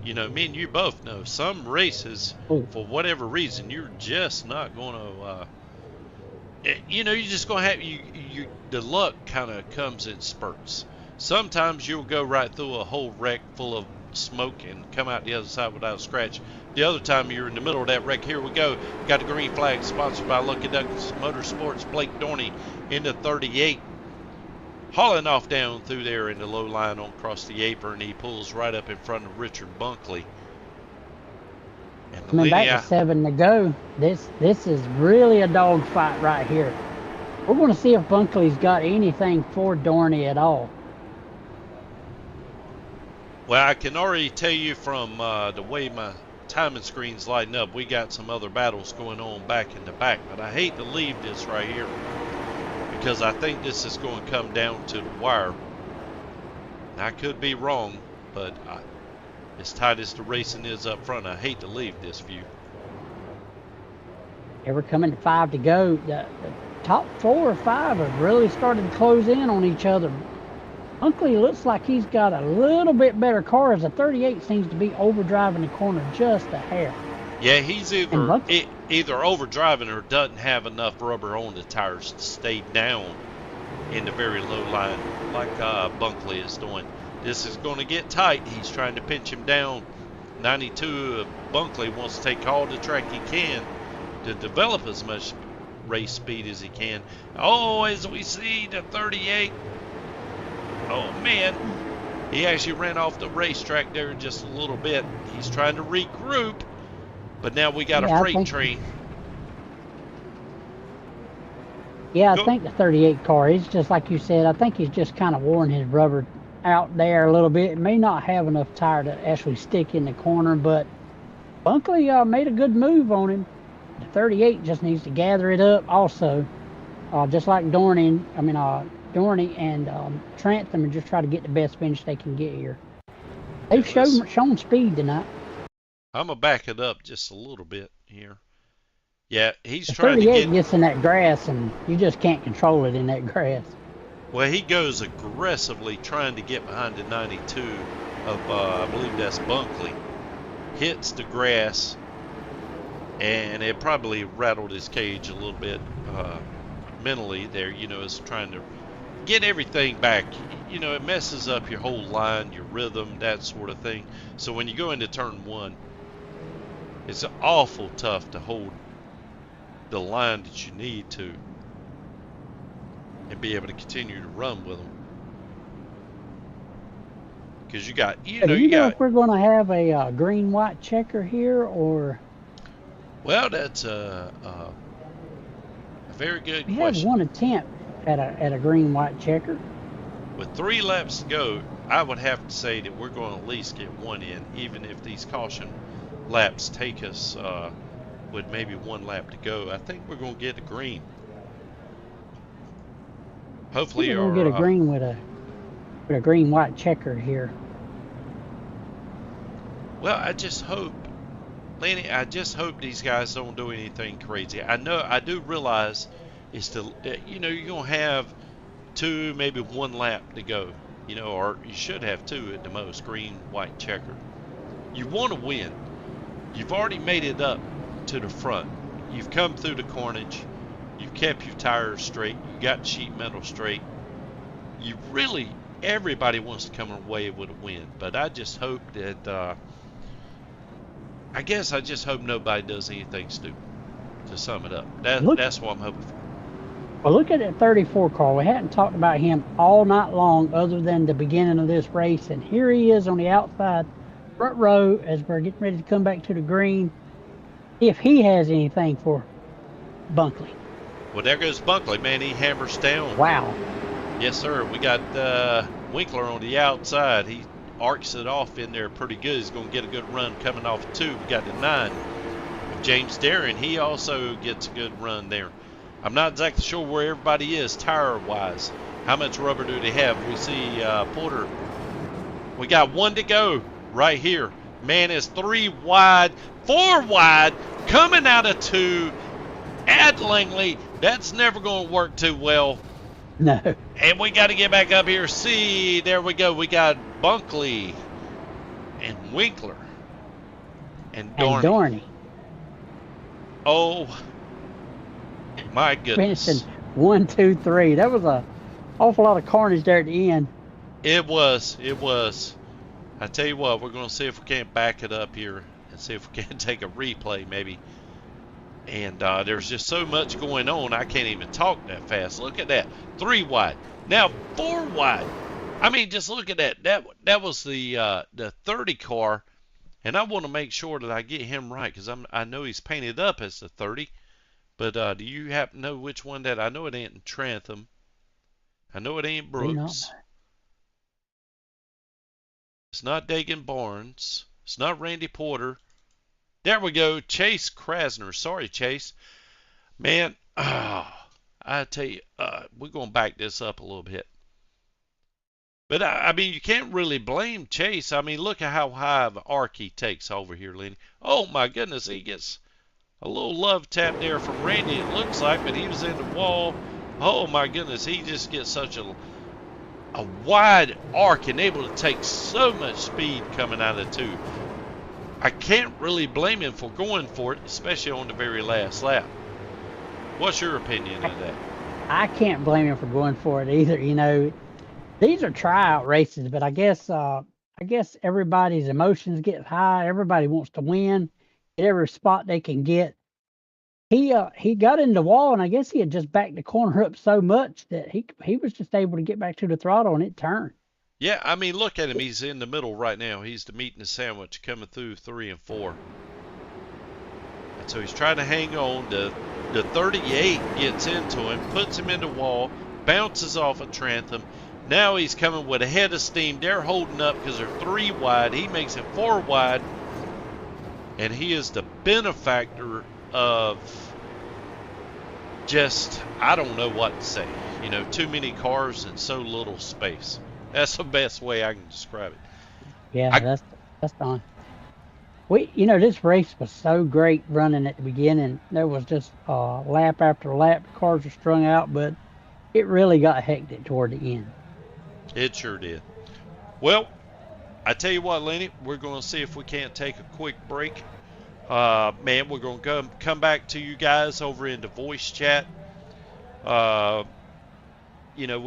S2: Me and you both know some races, for whatever reason, you're just not going to, you're just going to have, the luck kind of comes in spurts. Sometimes you'll go right through a whole wreck full of smoke and come out the other side without a scratch. The other time you're in the middle of that wreck. Here we go. Got the green flag sponsored by Lucky Ducks Motorsports. Blake Dorney in the 38. Hauling off down through there in the low line on across the apron. He pulls right up in front of Richard Bunkley. And
S3: Coming back to 7 to go. This is really a dog fight right here. We're going to see if Bunkley's got anything for Dorney at all.
S2: Well, I can already tell you from the way my timing screen's lighting up, we got some other battles going on back in the back. But I hate to leave this right here, because I think this is going to come down to the wire. I could be wrong, but as tight as the racing is up front, I hate to leave this view.
S3: Yeah, we're coming to 5 to go. The top 4 or 5 have really started to close in on each other. Bunkley looks like he's got a little bit better car, as the 38 seems to be overdriving the corner just a hair.
S2: Yeah, he's either overdriving or doesn't have enough rubber on the tires to stay down in the very low line like Bunkley is doing. This is going to get tight. He's trying to pinch him down. 92 Bunkley wants to take all the track he can to develop as much race speed as he can. Oh, as we see the 38. Oh, man. He actually ran off the racetrack there just a little bit. He's trying to regroup. But now we got a freight train.
S3: Yeah, I think the 38 car is just like you said. I think he's just kind of worn his rubber out there a little bit. It may not have enough tire to actually stick in the corner, but Bunkley made a good move on him. The 38 just needs to gather it up also. Just like Dorney and Trantham, and just try to get the best finish they can get here. They've shown speed tonight.
S2: I'm going to back it up just a little bit here. Yeah, he's
S3: the
S2: trying to
S3: 38 gets in that grass, and you just can't control it in that grass.
S2: Well, he goes aggressively trying to get behind the 92 of, I believe that's Bunkley. Hits the grass, and it probably rattled his cage a little bit mentally there, is trying to get everything back. It messes up your whole line, your rhythm, that sort of thing. So when you go into turn one, it's awful tough to hold the line that you need to and be able to continue to run with them. Because you got,
S3: Do you know if we're going to have a green-white checker here, or?
S2: Well, that's a very good
S3: We
S2: question.
S3: have one attempt at a green-white checker.
S2: With 3 laps to go, I would have to say that we're going to at least get one in, even if these caution laps take us with maybe 1 lap to go. I think we're going to get a green. Hopefully,
S3: we're going to get a green with a green-white checker here.
S2: Well, I just hope, Lenny, I just hope these guys don't do anything crazy. I do realize it's you're going to have 2, maybe 1 lap to go, or you should have 2 at the most, green, white, checker. You want to win. You've already made it up to the front. You've come through the carnage. You've kept your tires straight. You got sheet metal straight. Everybody wants to come away with a win, but I just hope that, I just hope nobody does anything stupid, to sum it up. That's what I'm hoping for.
S3: Well, look at that 34 car. We hadn't talked about him all night long other than the beginning of this race, and here he is on the outside front row as we're getting ready to come back to the green. If he has anything for Bunkley.
S2: Well, there goes Bunkley, man. He hammers down.
S3: Wow.
S2: Yes, sir. We got Winkler on the outside. He arcs it off in there pretty good. He's going to get a good run coming off of 2. We got the 9 of James Darren. He also gets a good run there. I'm not exactly sure where everybody is tire-wise. How much rubber do they have? We see Porter. We got 1 to go right here. Man is 3 wide, 4 wide, coming out of 2 at Langley. That's never going to work too well.
S3: No.
S2: And we got to get back up here. See, there we go. We got Bunkley and Winkler and Dorney. Oh, my goodness.
S3: Finishing 1, 2, 3. That was an awful lot of carnage there at the end.
S2: It was. I tell you what, we're going to see if we can't back it up here and see if we can take a replay maybe. And there's just so much going on, I can't even talk that fast. Look at that. 3 wide. Now 4 wide. I mean, just look at that. That was the 30 car. And I want to make sure that I get him right because I know he's painted up as the 30. But do you happen to know which one that? I know it ain't Trantham. I know it ain't Brooks. It's not Dagan Barnes. It's not Randy Porter. There we go. Chase Krasner. Sorry, Chase. Man, I tell you, we're going to back this up a little bit. But, I mean, you can't really blame Chase. I mean, look at how high of an arc he takes over here, Lenny. Oh, my goodness. He gets a little love tap there from Randy, it looks like, but he was in the wall. Oh, my goodness. He just gets such a wide arc and able to take so much speed coming out of 2. I can't really blame him for going for it, especially on the very last lap. What's your opinion of that?
S3: I can't blame him for going for it either. These are tryout races, but I guess everybody's emotions get high. Everybody wants to win, get every spot they can get. He got in the wall, and I guess he had just backed the corner up so much that he was just able to get back to the throttle, and it turned.
S2: Yeah, I mean, look at him. He's in the middle right now. He's the meat and the sandwich coming through 3 and 4. And so he's trying to hang on. The 38 gets into him, puts him in the wall, bounces off of Trantham. Now he's coming with a head of steam. They're holding up because they're 3 wide. He makes it 4 wide. And he is the benefactor of just, I don't know what to say. Too many cars and so little space. That's the best way I can describe it.
S3: Yeah, that's fine. This race was so great running at the beginning. There was just lap after lap. The cars were strung out, but it really got hectic toward the end.
S2: It sure did. Well, I tell you what, Lenny, we're going to see if we can't take a quick break. Man, we're going to come back to you guys over into voice chat. We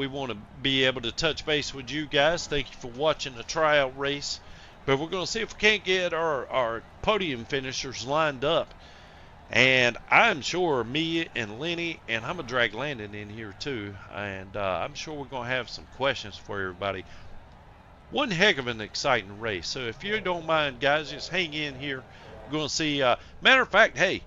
S2: want to be able to touch base with you guys. Thank you for watching the tryout race. But we're going to see if we can't get our podium finishers lined up. And I'm sure me and Lenny, and I'm going to drag Landon in here too, and I'm sure we're going to have some questions for everybody. One heck of an exciting race. So if you don't mind, guys, just hang in here. We're going to see. Matter of fact, hey,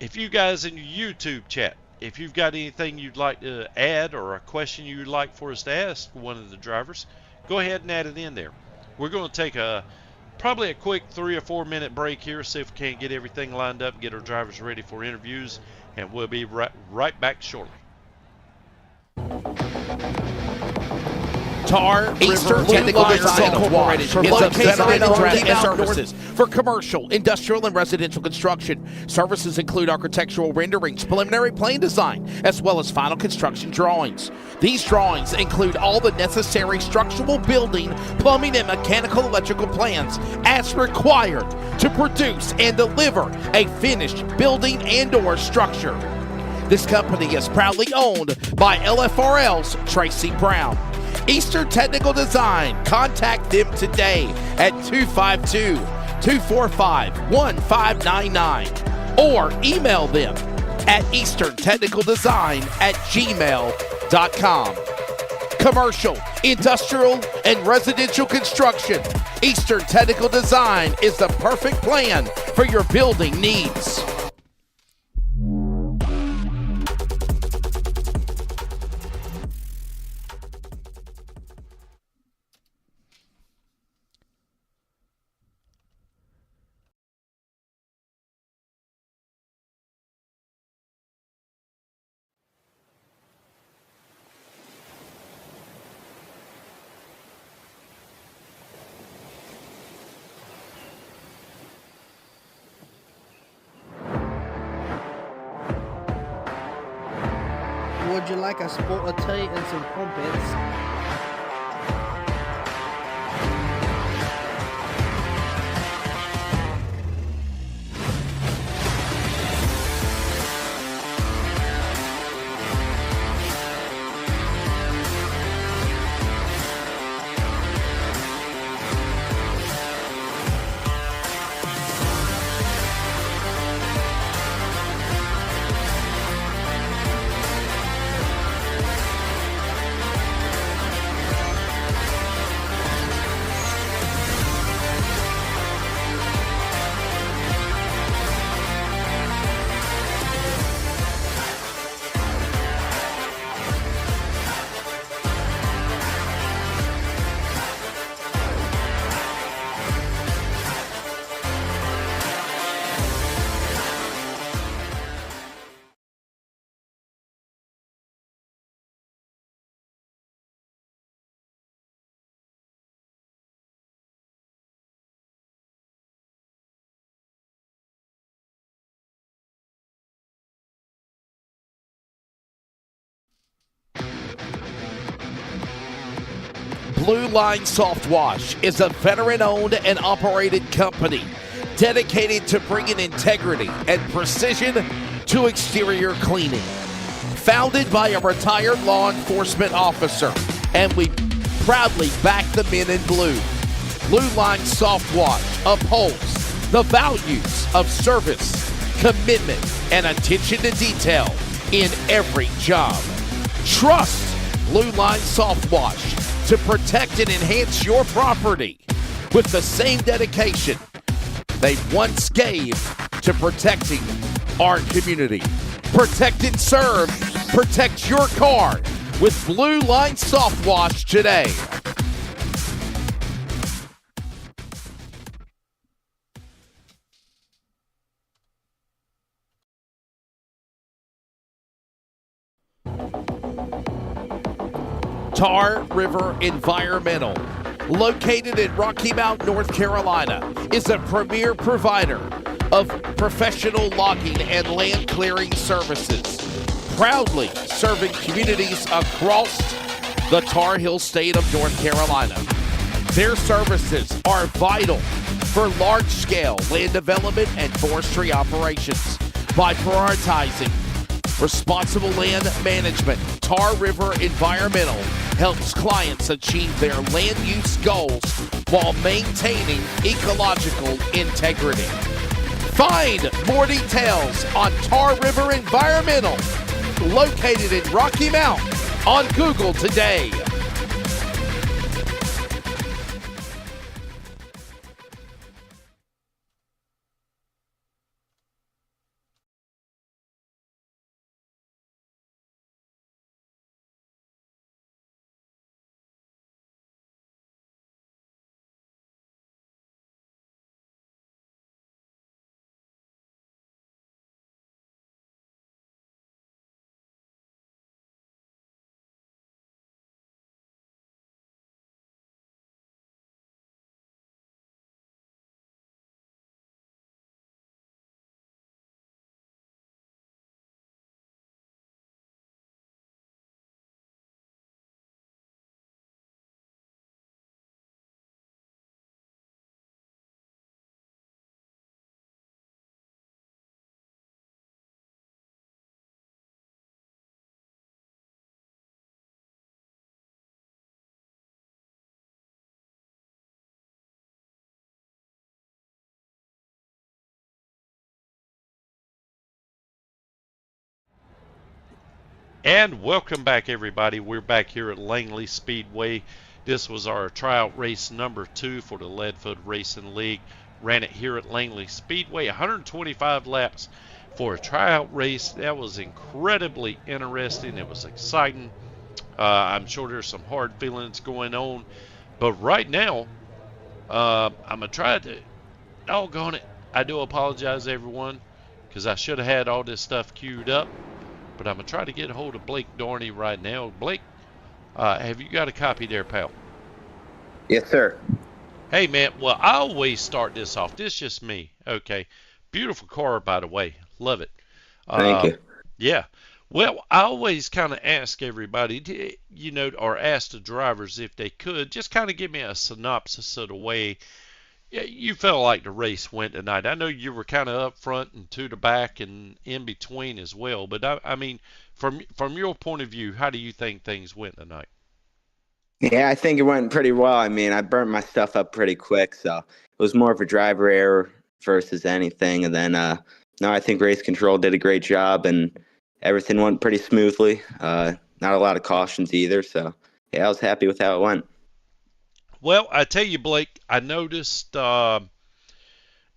S2: if you guys in your YouTube chat, if you've got anything you'd like to add or a question you'd like for us to ask one of the drivers, go ahead and add it in there. We're going to take probably a quick 3 or 4 minute break here, see if we can't get everything lined up and get our drivers ready for interviews, and we'll be right back shortly.
S4: Tar River Technical Design Incorporated is a veteran-owned services for commercial, industrial, and residential construction. Services include architectural renderings, preliminary plan design, as well as final construction drawings. These drawings include all the necessary structural, building, plumbing, and mechanical electrical plans as required to produce and deliver a finished building and/or structure. This company is proudly owned by LFRL's Tracy Brown. Eastern Technical Design. Contact them today at 252-245-1599 or email them at easterntechnicaldesign@gmail.com. Commercial, industrial, and residential construction. Eastern Technical Design is the perfect plan for your building needs.
S5: Would you like a spot of tea and some crumpets? Blue Line Soft Wash is a veteran-owned and operated company dedicated to bringing integrity and precision to exterior cleaning. Founded by a retired law enforcement officer, and we proudly back the men in blue. Blue Line Soft Wash upholds the values of service, commitment, and attention to detail in every job. Trust Blue Line Soft Wash to protect and enhance your property with the same dedication they once gave to protecting our community. Protect and serve. Protect your car with Blue Line Soft Wash today. Tar River Environmental, located in Rocky Mount, North Carolina, is a premier provider of professional logging and land clearing services. proudly serving communities across the Tar Heel state of North Carolina. Their services are vital for large-scale land development and forestry operations. By prioritizing responsible land management, Tar River Environmental helps clients achieve their land use goals while maintaining ecological integrity. Find more details on Tar River Environmental, located in Rocky Mount, on Google today.
S2: And welcome back, everybody. We're back here at Langley Speedway. This was our tryout race number 2 for the Leadfoot Racing League. Ran it here at Langley Speedway, 125 laps for a tryout race. That was incredibly interesting. It was exciting. I'm sure there's some hard feelings going on. But right now, I'm going to try to, doggone it, I do apologize, everyone, because I should have had all this stuff queued up. But I'm going to try to get a hold of Blake Dorney right now. Blake, have you got a copy there, pal?
S6: Yes, sir.
S2: Hey, man. Well, I always start this off. This is just me. Okay. Beautiful car, by the way. Love it.
S6: Thank you.
S2: Yeah. Well, I always kind of ask everybody, you know, or ask the drivers if they could, just kind of give me a synopsis of the way you felt like the race went tonight. I know you were kind of up front and to the back and in between as well, but I mean, from your point of view, how do you think things went tonight?
S6: Yeah, I think it went pretty well. I mean, I burnt my stuff up pretty quick, so it was more of a driver error versus anything. And then, no, I think race control did a great job, and everything went pretty smoothly. Not a lot of cautions either, so yeah, I was happy with how it went.
S2: Well, I tell you, Blake, I noticed on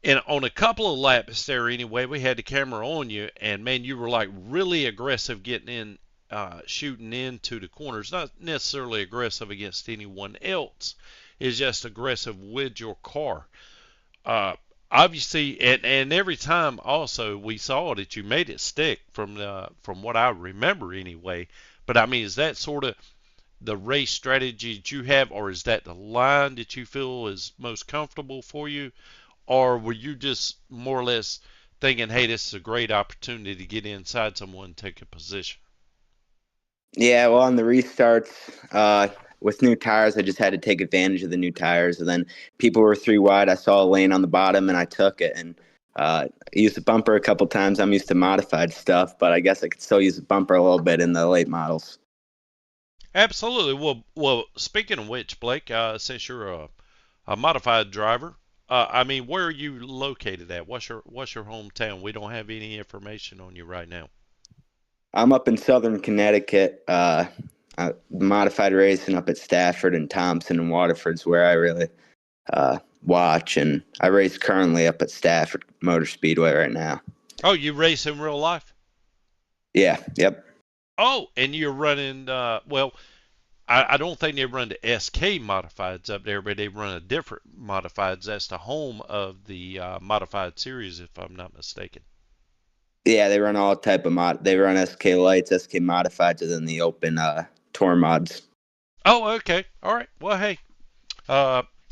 S2: a couple of laps there anyway, we had the camera on you, and man, you were like really aggressive getting in, shooting into the corners. Not necessarily aggressive against anyone else, it's just aggressive with your car. Obviously, and every time also we saw that you made it stick from what I remember anyway. But I mean, is that sort of the race strategy that you have, or is that the line that you feel is most comfortable for you? Or were you just more or less thinking, hey, this is a great opportunity to get inside someone and take a position?
S6: Yeah, well, on the restarts, with new tires, I just had to take advantage of the new tires. And then people were 3 wide. I saw a lane on the bottom, and I took it. And I used the bumper a couple times. I'm used to modified stuff, but I guess I could still use the bumper a little bit in the late models.
S2: Absolutely. Well, speaking of which, Blake, since you're a modified driver, I mean, where are you located at? What's your hometown? We don't have any information on you right now.
S6: I'm up in southern Connecticut, modified racing up at Stafford and Thompson and Waterford's where I really watch, and I race currently up at Stafford Motor Speedway right now.
S2: Oh, you race in real life?
S6: Yeah, yep.
S2: Oh, and you're running, well, I don't think they run the SK modifieds up there, but they run a different modifieds. That's the home of the modified series, if I'm not mistaken.
S6: Yeah, they run all type of mod. They run SK lights, SK modifieds, and then the open tour mods.
S2: Oh, okay. All right. Well, hey,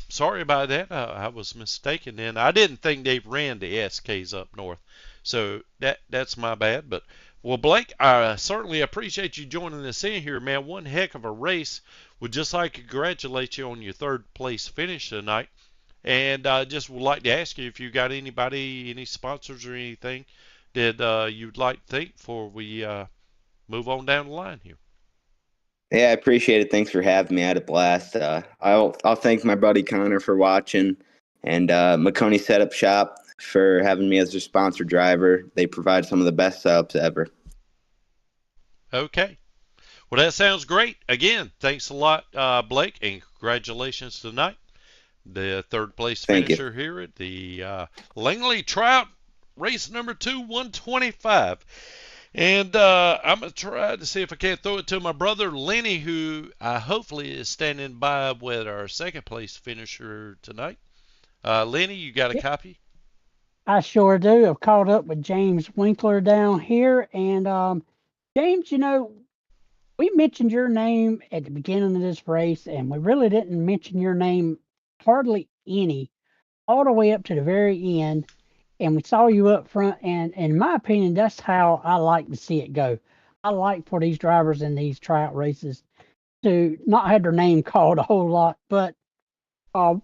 S2: sorry about that. I was mistaken then. I didn't think they ran the SKs up north. So that's my bad. But well, Blake, I certainly appreciate you joining us in here, man. One heck of a race. Would just like to congratulate you on your third place finish tonight. And I just would like to ask you if you got anybody, any sponsors or anything that you'd like to thank before we move on down the line here.
S6: Yeah, I appreciate it. Thanks for having me. I had a blast. I'll thank my buddy Connor for watching, and McConey Setup Shop for having me as their sponsor driver. They provide some of the best setups ever.
S2: Okay. Well, that sounds great. Again, thanks a lot, Blake, and congratulations tonight. The third place finisher here at the Langley Tryout race number 2, 125. And I'm going to try to see if I can't throw it to my brother Lenny, who hopefully is standing by with our second place finisher tonight. Lenny, you got a copy?
S3: I sure do. I've caught up with James Winkler down here. And James, we mentioned your name at the beginning of this race, and we really didn't mention your name hardly any, all the way up to the very end. And we saw you up front, and in my opinion, that's how I like to see it go. I like for these drivers in these tryout races to not have their name called a whole lot. But well,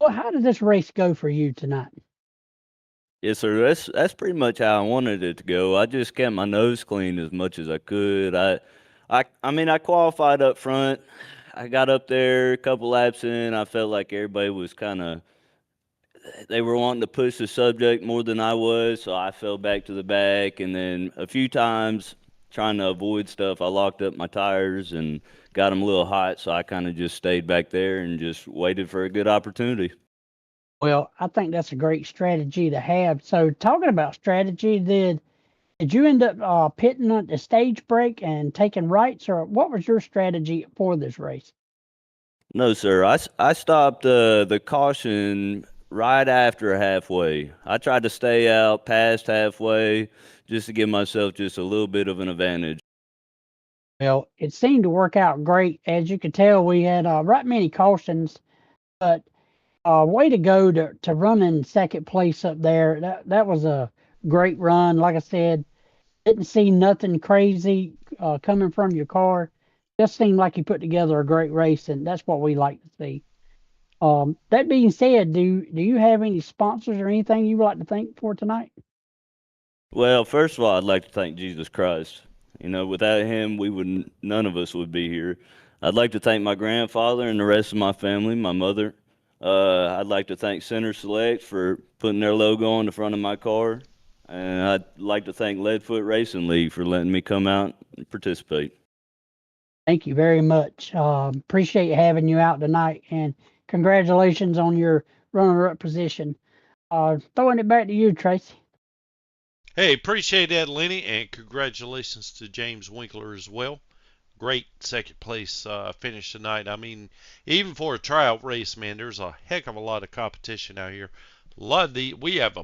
S3: how did this race go for you tonight?
S7: Yes, sir. That's pretty much how I wanted it to go. I just kept my nose clean as much as I could. I mean, I qualified up front. I got up there a couple laps in. I felt like everybody was they were wanting to push the subject more than I was, so I fell back to the back. And then a few times, trying to avoid stuff, I locked up my tires and got them a little hot, so I kind of just stayed back there and just waited for a good opportunity.
S3: Well, I think that's a great strategy to have. So, talking about strategy, did you end up pitting at the stage break and taking rights, or what was your strategy for this race?
S7: No, sir. I stopped the caution right after halfway. I tried to stay out past halfway just to give myself just a little bit of an advantage.
S3: Well, it seemed to work out great. As you could tell, we had right many cautions, but way to go to run in second place up there. That was a great run. Like I said, didn't see nothing crazy coming from your car. Just seemed like you put together a great race, and that's what we like to see. That being said, do you have any sponsors or anything you would like to thank for tonight?
S7: Well, first of all, I'd like to thank Jesus Christ. Without him, none of us would be here. I'd like to thank my grandfather and the rest of my family, my mother. I'd like to thank Center Select for putting their logo on the front of my car. And I'd like to thank Leadfoot Racing League for letting me come out and participate.
S3: Thank you very much. Appreciate having you out tonight, and congratulations on your runner-up position. Throwing it back to you, Tracy.
S2: Hey, appreciate that, Lenny, and congratulations to James Winkler as well. Great second place finish tonight. I mean, even for a tryout race, man, there's a heck of a lot of competition out here. We have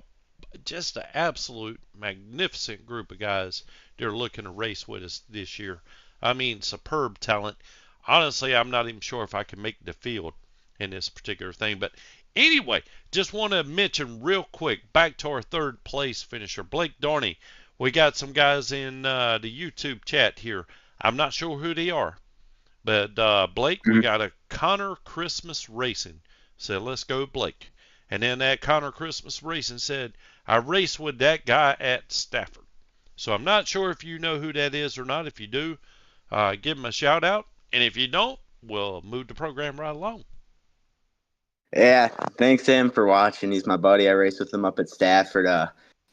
S2: just an absolute magnificent group of guys that are looking to race with us this year. I mean, superb talent. Honestly, I'm not even sure if I can make the field in this particular thing. But anyway, just want to mention real quick, back to our third place finisher, Blake Darney. We got some guys in the YouTube chat here. I'm not sure who they are. But Blake, we got a Connor Christmas Racing. Said, let's go, Blake. And then that Connor Christmas Racing said, I raced with that guy at Stafford. So I'm not sure if you know who that is or not. If you do, give him a shout out. And if you don't, we'll move the program right along.
S6: Yeah, thanks to him for watching. He's my buddy. I race with him up at Stafford.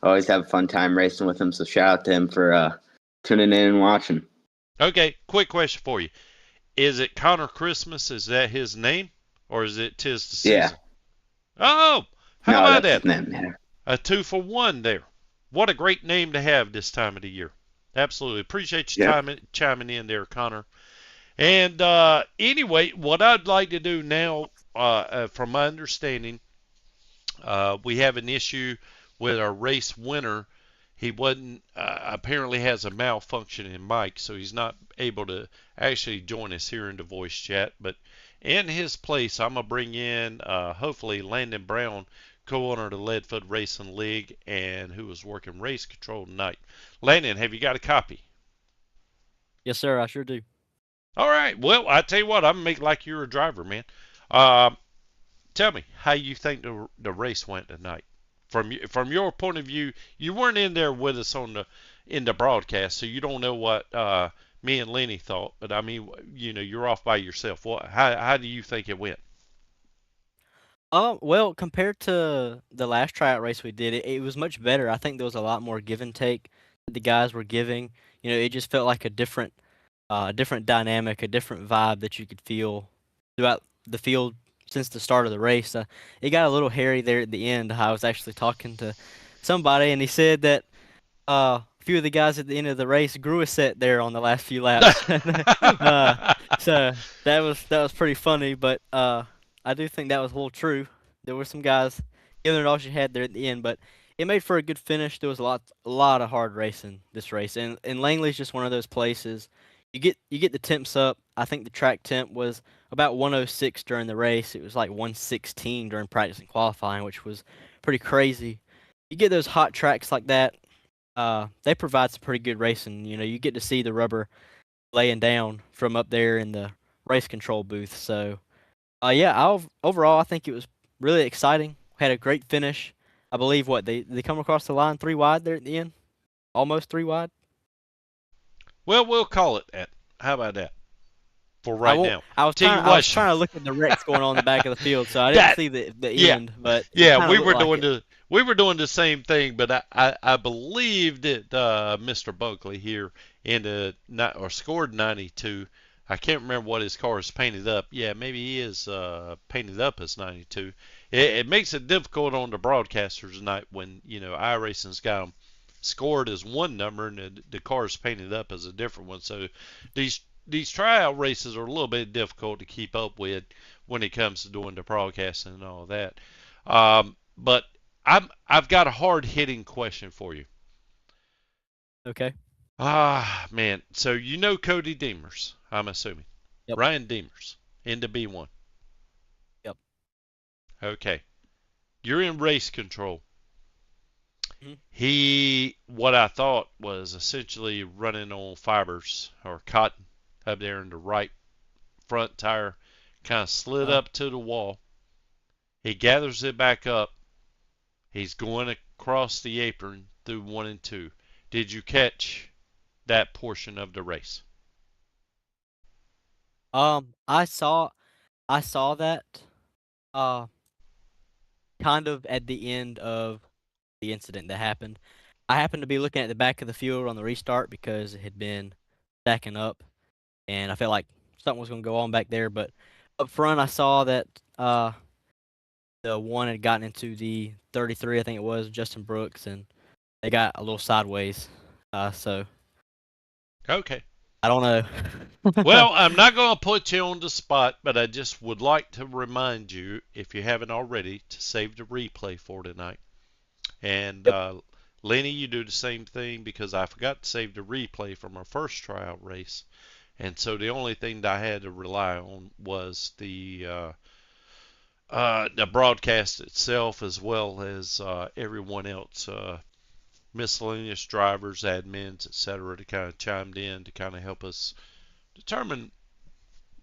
S6: Always have a fun time racing with him. So shout out to him for tuning in and watching.
S2: Okay, quick question for you. Is it Connor Christmas? Is that his name? Or is it 'Tis the Season?
S6: Yeah.
S2: Oh, how about that?
S6: His name, yeah.
S2: A 2-for-1 there. What a great name to have this time of the year. Absolutely. Appreciate you chiming in there, Connor. And anyway, what I'd like to do now, from my understanding, we have an issue with our race winner. He wasn't apparently has a malfunction in mic, so he's not able to actually join us here in the voice chat. But in his place, I'm going to bring in, hopefully, Landon Brown co-owner of the Leadfoot Racing League, and who was working race control tonight. Landon, have you got a copy?
S8: Yes, sir. I sure do.
S2: All right. Well, I tell you what, I'm gonna make like you're a driver, man. Tell me how you think the race went tonight. From your point of view, you weren't in there with us in the broadcast, so you don't know what me and Lenny thought. But I mean, you're off by yourself. How do you think it went?
S8: Well, compared to the last tryout race we did, it was much better. I think there was a lot more give and take that the guys were giving. It just felt like a different dynamic, a different vibe that you could feel throughout the field since the start of the race. It got a little hairy there at the end. I was actually talking to somebody, and he said that a few of the guys at the end of the race grew a set there on the last few laps. So that was pretty funny, but I do think that was a little true. There were some guys giving it all she had there at the end, but it made for a good finish. There was a lot of hard racing this race, and Langley's just one of those places. You get the temps up. I think the track temp was about 106 during the race. It was like 116 during practice and qualifying, which was pretty crazy. You get those hot tracks like that. They provide some pretty good racing. You get to see the rubber laying down from up there in the race control booth. So, yeah, overall, I think it was really exciting. Had a great finish. I believe they come across the line 3 wide there at the end, almost 3 wide.
S2: Well, we'll call it that. How about that? For
S8: I
S2: right
S8: won't-
S2: now.
S8: I was
S2: Tell you
S8: trying.
S2: what,
S8: I was trying to look at the wrecks going on in the back of the field, so I didn't see the
S2: yeah.
S8: end. But it
S2: Yeah,
S8: kinda
S2: we
S8: looked
S2: were
S8: like
S2: doing
S8: it.
S2: we were doing the same thing, but I believe that Mr. Buckley here scored 92. I can't remember what his car is painted up. Yeah, maybe he is painted up as 92. It makes it difficult on the broadcasters tonight when iRacing's got them scored as one number and the car is painted up as a different one. So these tryout races are a little bit difficult to keep up with when it comes to doing the broadcasting and all that. But I've got a hard hitting question for you.
S8: Okay.
S2: Man. So Cody Deemers, I'm assuming.
S8: Yep.
S2: Ryan Deemers into B1.
S8: Yep.
S2: Okay. You're in race control.
S8: Mhm.
S2: What I thought was essentially running on fibers or cotton up there in the right front tire, kind of slid up to the wall. He gathers it back up. He's going across the apron through 1 and 2. Did you catch that portion of the race?
S8: I saw that uh kind of at the end of the incident that happened. I happened to be looking at the back of the field on the restart because it had been stacking up, and I felt like something was going to go on back there. But up front, I saw that the one had gotten into the 33, I think it was, Justin Brooks, and they got a little sideways. So
S2: Okay.
S8: I don't know.
S2: Well, I'm not going to put you on the spot, but I just would like to remind you, if you haven't already, to save the replay for tonight. And Lenny, you do the same thing because I forgot to save the replay from our first tryout race. And so the only thing that I had to rely on was the broadcast itself, as well as everyone else, miscellaneous drivers, admins, etc., to kind of chimed in to kind of help us determine,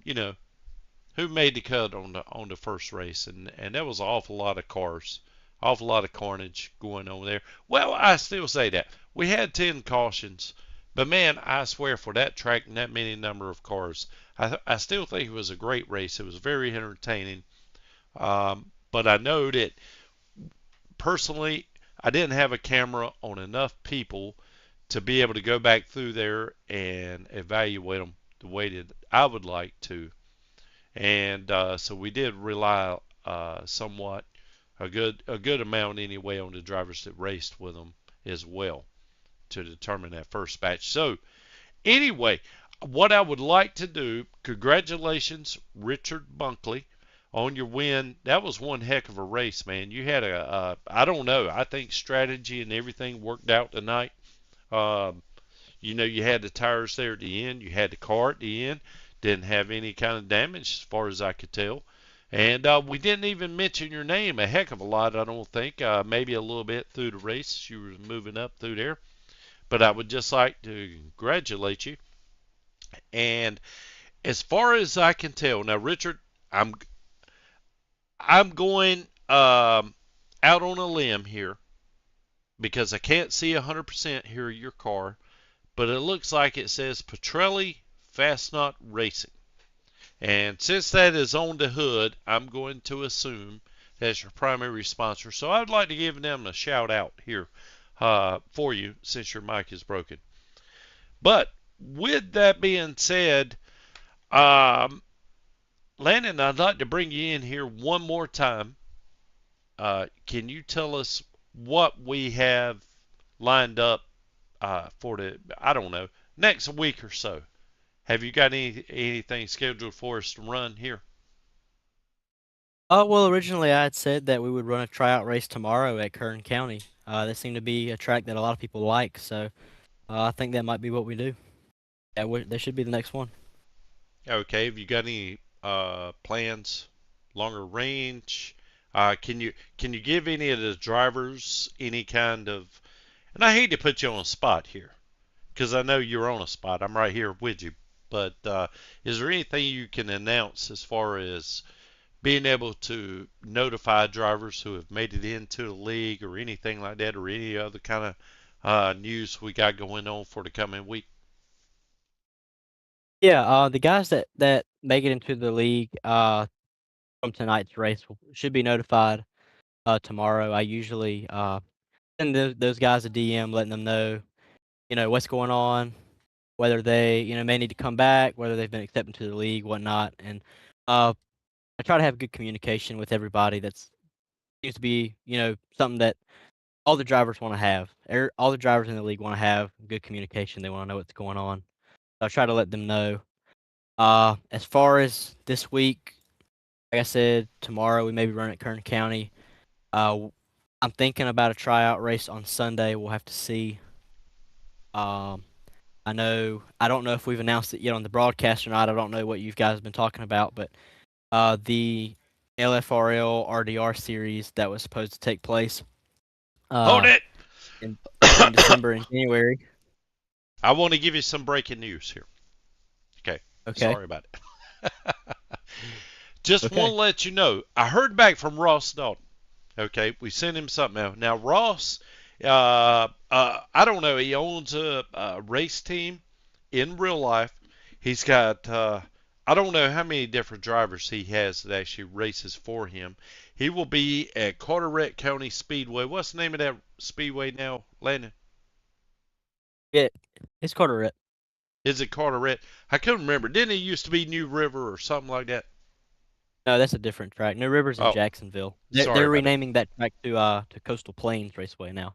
S2: who made the cut on the first race, and there was an awful lot of cars, awful lot of carnage going on there. Well, I still say that we had 10 cautions, but man, I swear for that track and that many number of cars, I still think it was a great race. It was very entertaining. But I know that personally, I didn't have a camera on enough people to be able to go back through there and evaluate them the way that I would like to. And so we did rely somewhat, a good amount anyway, on the drivers that raced with them as well to determine that first batch. So anyway, what I would like to do, congratulations, Richard Bunkley, on your win. That was one heck of a race, man. You had I don't know, I think strategy and everything worked out tonight. You had the tires there at the end. You had the car at the end. Didn't have any kind of damage as far as I could tell. And we didn't even mention your name a heck of a lot, I don't think. Maybe a little bit through the race. You were moving up through there. But I would just like to congratulate you. And as far as I can tell, now Richard, I'm going out on a limb here because I can't see 100% here your car, but it looks like it says Petrelli Fastnot Racing. And since that is on the hood, I'm going to assume that's your primary sponsor. So I'd like to give them a shout out here for you since your mic is broken. But with that being said, Landon, I'd like to bring you in here one more time. Can you tell us what we have lined up for the, I don't know, next week or so? Have you got anything scheduled for us to run here?
S8: Well, originally I had said that we would run a tryout race tomorrow at Kern County. That seemed to be a track that a lot of people like, so I think that might be what we do. Yeah, that should be the next one.
S2: Okay, have you got any plans, longer range? Can you give any of the drivers any kind of, and I hate to put you on a spot here, because I know you're on a spot. I'm right here with you. But is there anything you can announce as far as being able to notify drivers who have made it into the league or anything like that, or any other kind of news we got going on for the coming week?
S8: Yeah, the guys that make it into the league from tonight's race should be notified tomorrow. I usually send those guys a DM, letting them know, what's going on, whether they, may need to come back, whether they've been accepted to the league, whatnot. And I try to have good communication with everybody. That's seems to be, something that all the drivers want to have. All the drivers in the league want to have good communication. They want to know what's going on. So I try to let them know. As far as this week, like I said, tomorrow we may be running at Kern County. I'm thinking about a tryout race on Sunday. We'll have to see. I don't know if we've announced it yet on the broadcast or not. I don't know what you guys have been talking about, but the LFRL RDR series that was supposed to take place
S2: Hold it!
S8: in December and January.
S2: I want to give you some breaking news here. Okay. Sorry about it. Just want to let you know, I heard back from Ross Dalton. Okay, we sent him something out. Now Ross, I don't know. He owns a race team in real life. He's got I don't know how many different drivers he has that actually races for him. He will be at Carteret County Speedway. What's the name of that speedway now, Landon?
S8: Yeah, it's Carteret.
S2: Is it Carteret? I couldn't remember. Didn't it used to be New River or something like that?
S8: No, that's a different track. New River's in
S2: Oh,
S8: Jacksonville.
S2: sorry
S8: They're
S2: about
S8: renaming that track to Coastal Plains Raceway now.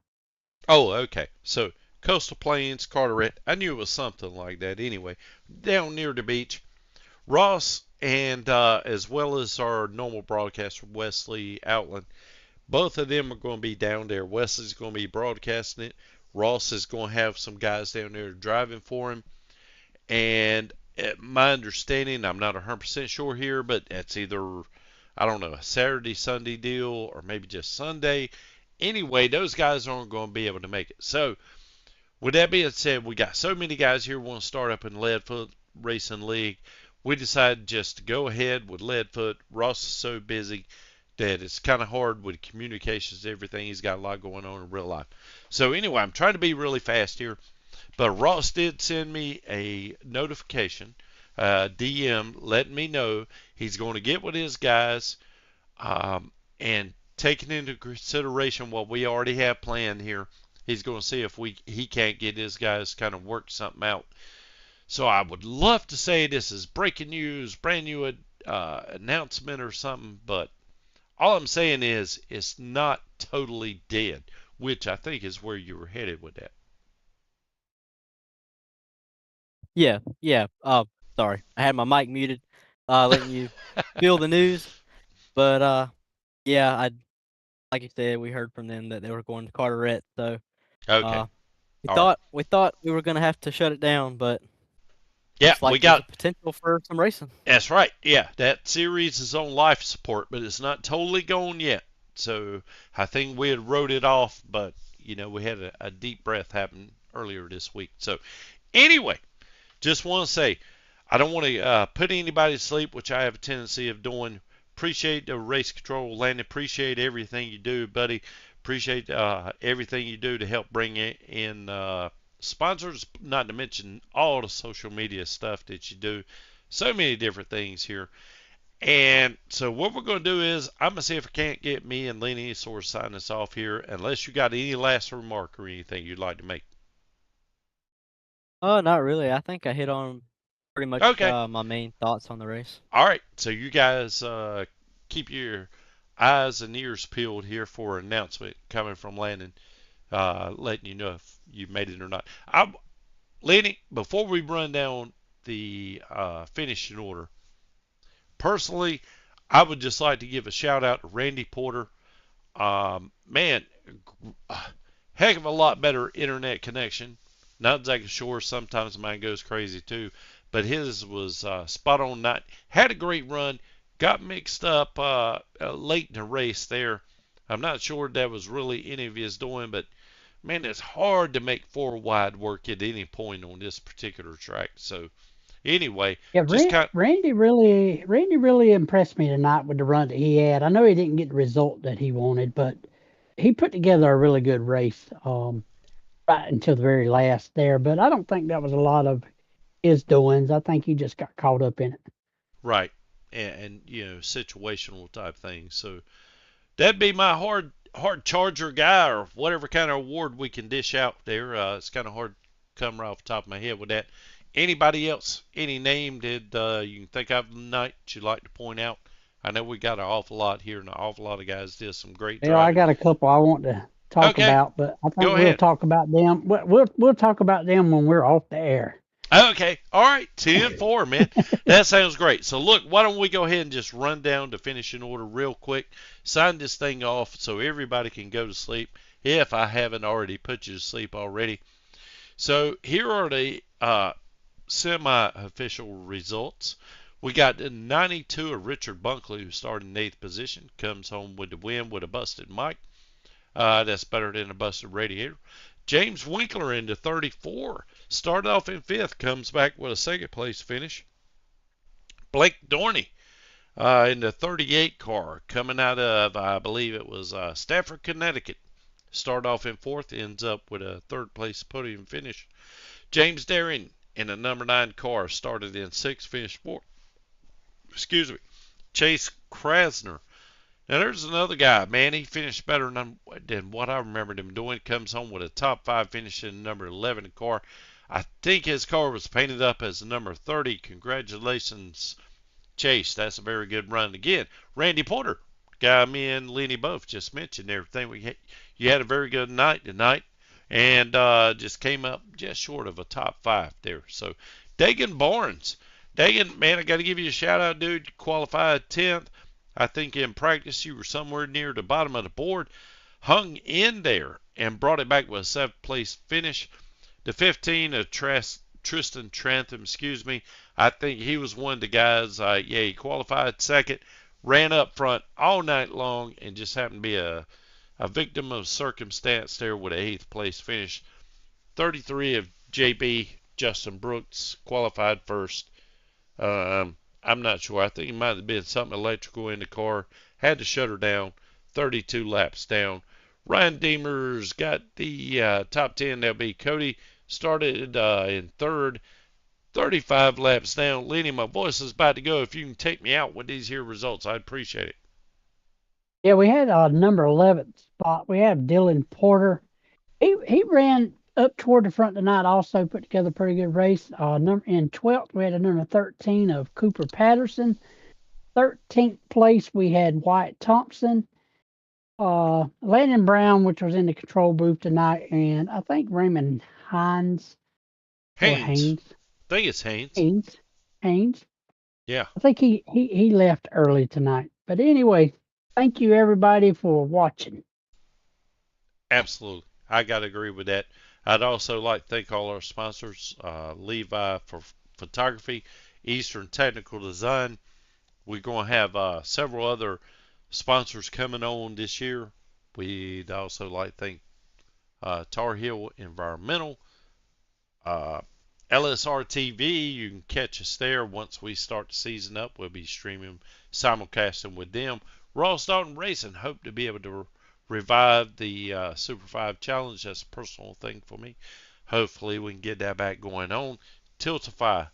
S2: Oh, okay. So Coastal Plains, Carteret. I knew it was something like that anyway. Down near the beach. Ross and as well as our normal broadcaster, Wesley Outland, both of them are going to be down there. Wesley's going to be broadcasting it. Ross is going to have some guys down there driving for him. And my understanding, I'm not 100% sure here, but it's either, I don't know, a Saturday, Sunday deal or maybe just Sunday. Anyway, those guys aren't going to be able to make it. So, with that being said, we got so many guys here who want to start up in Leadfoot Racing League. We decided just to go ahead with Leadfoot. Ross is so busy that it's kind of hard with communications, everything. He's got a lot going on in real life. So anyway, I'm trying to be really fast here. But Ross did send me a notification, DM, letting me know he's going to get with his guys and taking into consideration what we already have planned here. He's going to see if he can't get his guys kind of work something out. So I would love to say this is breaking news, brand new announcement or something, but all I'm saying is it's not totally dead, which I think is where you were headed with that.
S8: Yeah. Sorry, I had my mic muted, letting you feel the news. But yeah, like you said, we heard from them that they were going to Carteret. So
S2: Okay.
S8: we
S2: All
S8: thought we were gonna have to shut it down, but
S2: Yeah,
S8: Looks like
S2: we
S8: there's
S2: got.
S8: a potential for some racing.
S2: That's right. Yeah, that series is on life support, but it's not totally gone yet. So I think we had wrote it off, but we had a deep breath happen earlier this week. So anyway, just want to say I don't want to put anybody to sleep, which I have a tendency of doing. Appreciate the race control, Landon. Appreciate everything you do, buddy. Appreciate everything you do to help bring in sponsors, not to mention all the social media stuff that you do. So many different things here. And so what we're going to do is I'm going to see if I can't get me and Lenny sort of sign this off here, unless you got any last remark or anything you'd like to make.
S8: Oh, not really. I think I hit on pretty much
S2: Okay.
S8: my main thoughts on the race.
S2: All right. So you guys keep your eyes and ears peeled here for an announcement coming from Landon, letting you know if you made it or not. Lenny, before we run down the finishing order, personally, I would just like to give a shout out to Randy Porter. Man, heck of a lot better internet connection. Not exactly sure. Sometimes mine goes crazy too, but his was spot on night. Had a great run. Got mixed up late in the race there. I'm not sure that was really any of his doing, but man, it's hard to make four wide work at any point on this particular track. So anyway,
S3: Yeah,
S2: just kind.
S3: Randy really impressed me tonight with the run that he had. I know he didn't get the result that he wanted, but he put together a really good race right until the very last there. But I don't think that was a lot of his doings. I think he just got caught up in it.
S2: Right, and situational type things. So that'd be my hard charger guy or whatever kind of award we can dish out there. It's kind of hard to come right off the top of my head with that. Anybody else? Any name that you can think of tonight that you'd like to point out? I know we got an awful lot here, and an awful lot of guys did some great
S3: Yeah, I
S2: driving.
S3: got a couple I want to talk
S2: Okay,
S3: about, but I think
S2: go
S3: we'll
S2: ahead.
S3: talk about them. We'll talk about them when we're off the air.
S2: Okay, all right, 10-4, man. That sounds great. So look, why don't we go ahead and just run down the finishing order real quick, sign this thing off so everybody can go to sleep if I haven't already put you to sleep already. So here are the semi-official results. We got the 92 of Richard Bunkley, who started in 8th position, comes home with the win with a busted mic. That's better than a busted radiator. James Winkler into 34. Started off in 5th, comes back with a 2nd place finish. Blake Dorney in the 38 car, coming out of, I believe it was Stafford, Connecticut. Started off in 4th, ends up with a 3rd place podium finish. James Darren in the number 9 car, started in 6th, finished 4th. Excuse me. Chase Krasner. Now there's another guy, man. He finished better than what I remembered him doing. Comes home with a top 5 finish in number 11 car. I think his car was painted up as number 30. Congratulations, Chase. That's a very good run. Again, Randy Porter, guy me and Lenny both just mentioned everything. You had a very good night tonight, and just came up just short of a top 5 there. So Dagan Barnes. Dagan, man, I got to give you a shout out, dude. You qualified 10th. I think in practice you were somewhere near the bottom of the board. Hung in there and brought it back with a 7th place finish. The 15 of Tristan Trantham, I think he was one of the guys, he qualified 2nd, ran up front all night long, and just happened to be a victim of circumstance there with an 8th place finish. 33 of JB Justin Brooks, qualified 1st. I'm not sure. I think it might have been something electrical in the car. Had to shut her down. 32 laps down. Ryan Deemer's got the top 10. That'll be Cody. Started in 3rd. 35 laps down. Lenny, my voice is about to go. If you can take me out with these here results, I'd appreciate it.
S3: Yeah, we had number 11 spot. We have Dylan Porter. He ran up toward the front tonight, also put together a pretty good race. In 12th, we had a number 13 of Cooper Patterson. 13th place, we had Wyatt Thompson. Landon Brown, which was in the control booth tonight, and I think Raymond Haynes.
S2: Haynes. I think it's Haynes.
S3: Haynes.
S2: Yeah.
S3: I think he left early tonight. But anyway, thank you everybody for watching.
S2: Absolutely. I got to agree with that. I'd also like to thank all our sponsors, Levi for Photography, Eastern Technical Design. We're going to have several other sponsors coming on this year. We'd also like to thank Tar Heel Environmental, uh, LSR TV. You can catch us there once we start the season up. We'll be streaming, simulcasting with them. Ross Dalton Racing, hope to be able to revive the Super 5 Challenge. That's a personal thing for me. Hopefully we can get that back going on. Tiltify.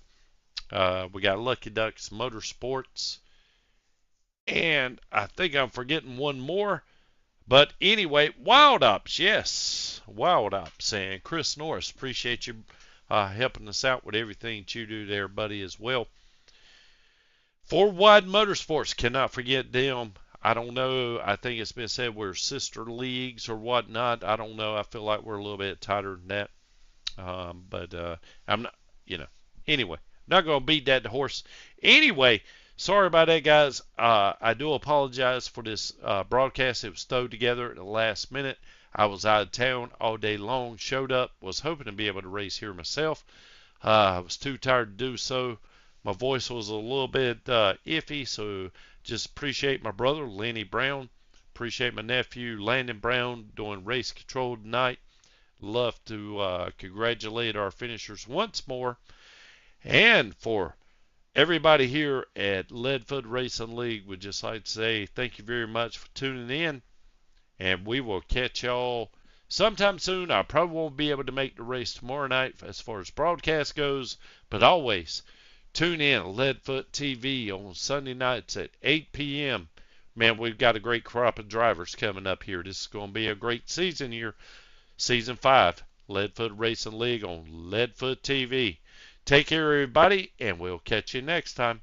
S2: We got Lucky Ducks Motorsports. And I think I'm forgetting one more. But anyway, Wild Ops, yes. Wild Ops. And Chris Norris, appreciate you helping us out with everything that you do there, buddy, as well. Four Wide Motorsports, cannot forget them. I don't know. I think it's been said we're sister leagues or whatnot. I don't know. I feel like we're a little bit tighter than that. But I'm not, Anyway, not going to beat that horse. Anyway, sorry about that, guys. I do apologize for this broadcast. It was thrown together at the last minute. I was out of town all day long. Showed up. Was hoping to be able to race here myself. I was too tired to do so. My voice was a little bit iffy, so just appreciate my brother, Lenny Brown. Appreciate my nephew, Landon Brown, doing race control tonight. Love to congratulate our finishers once more. And for everybody here at Leadfoot Racing League, would just like to say thank you very much for tuning in. And we will catch y'all sometime soon. I probably won't be able to make the race tomorrow night as far as broadcast goes, but always tune in Leadfoot TV on Sunday nights at 8 p.m. Man, we've got a great crop of drivers coming up here. This is going to be a great season here. Season 5, Leadfoot Racing League on Leadfoot TV. Take care, everybody, and we'll catch you next time.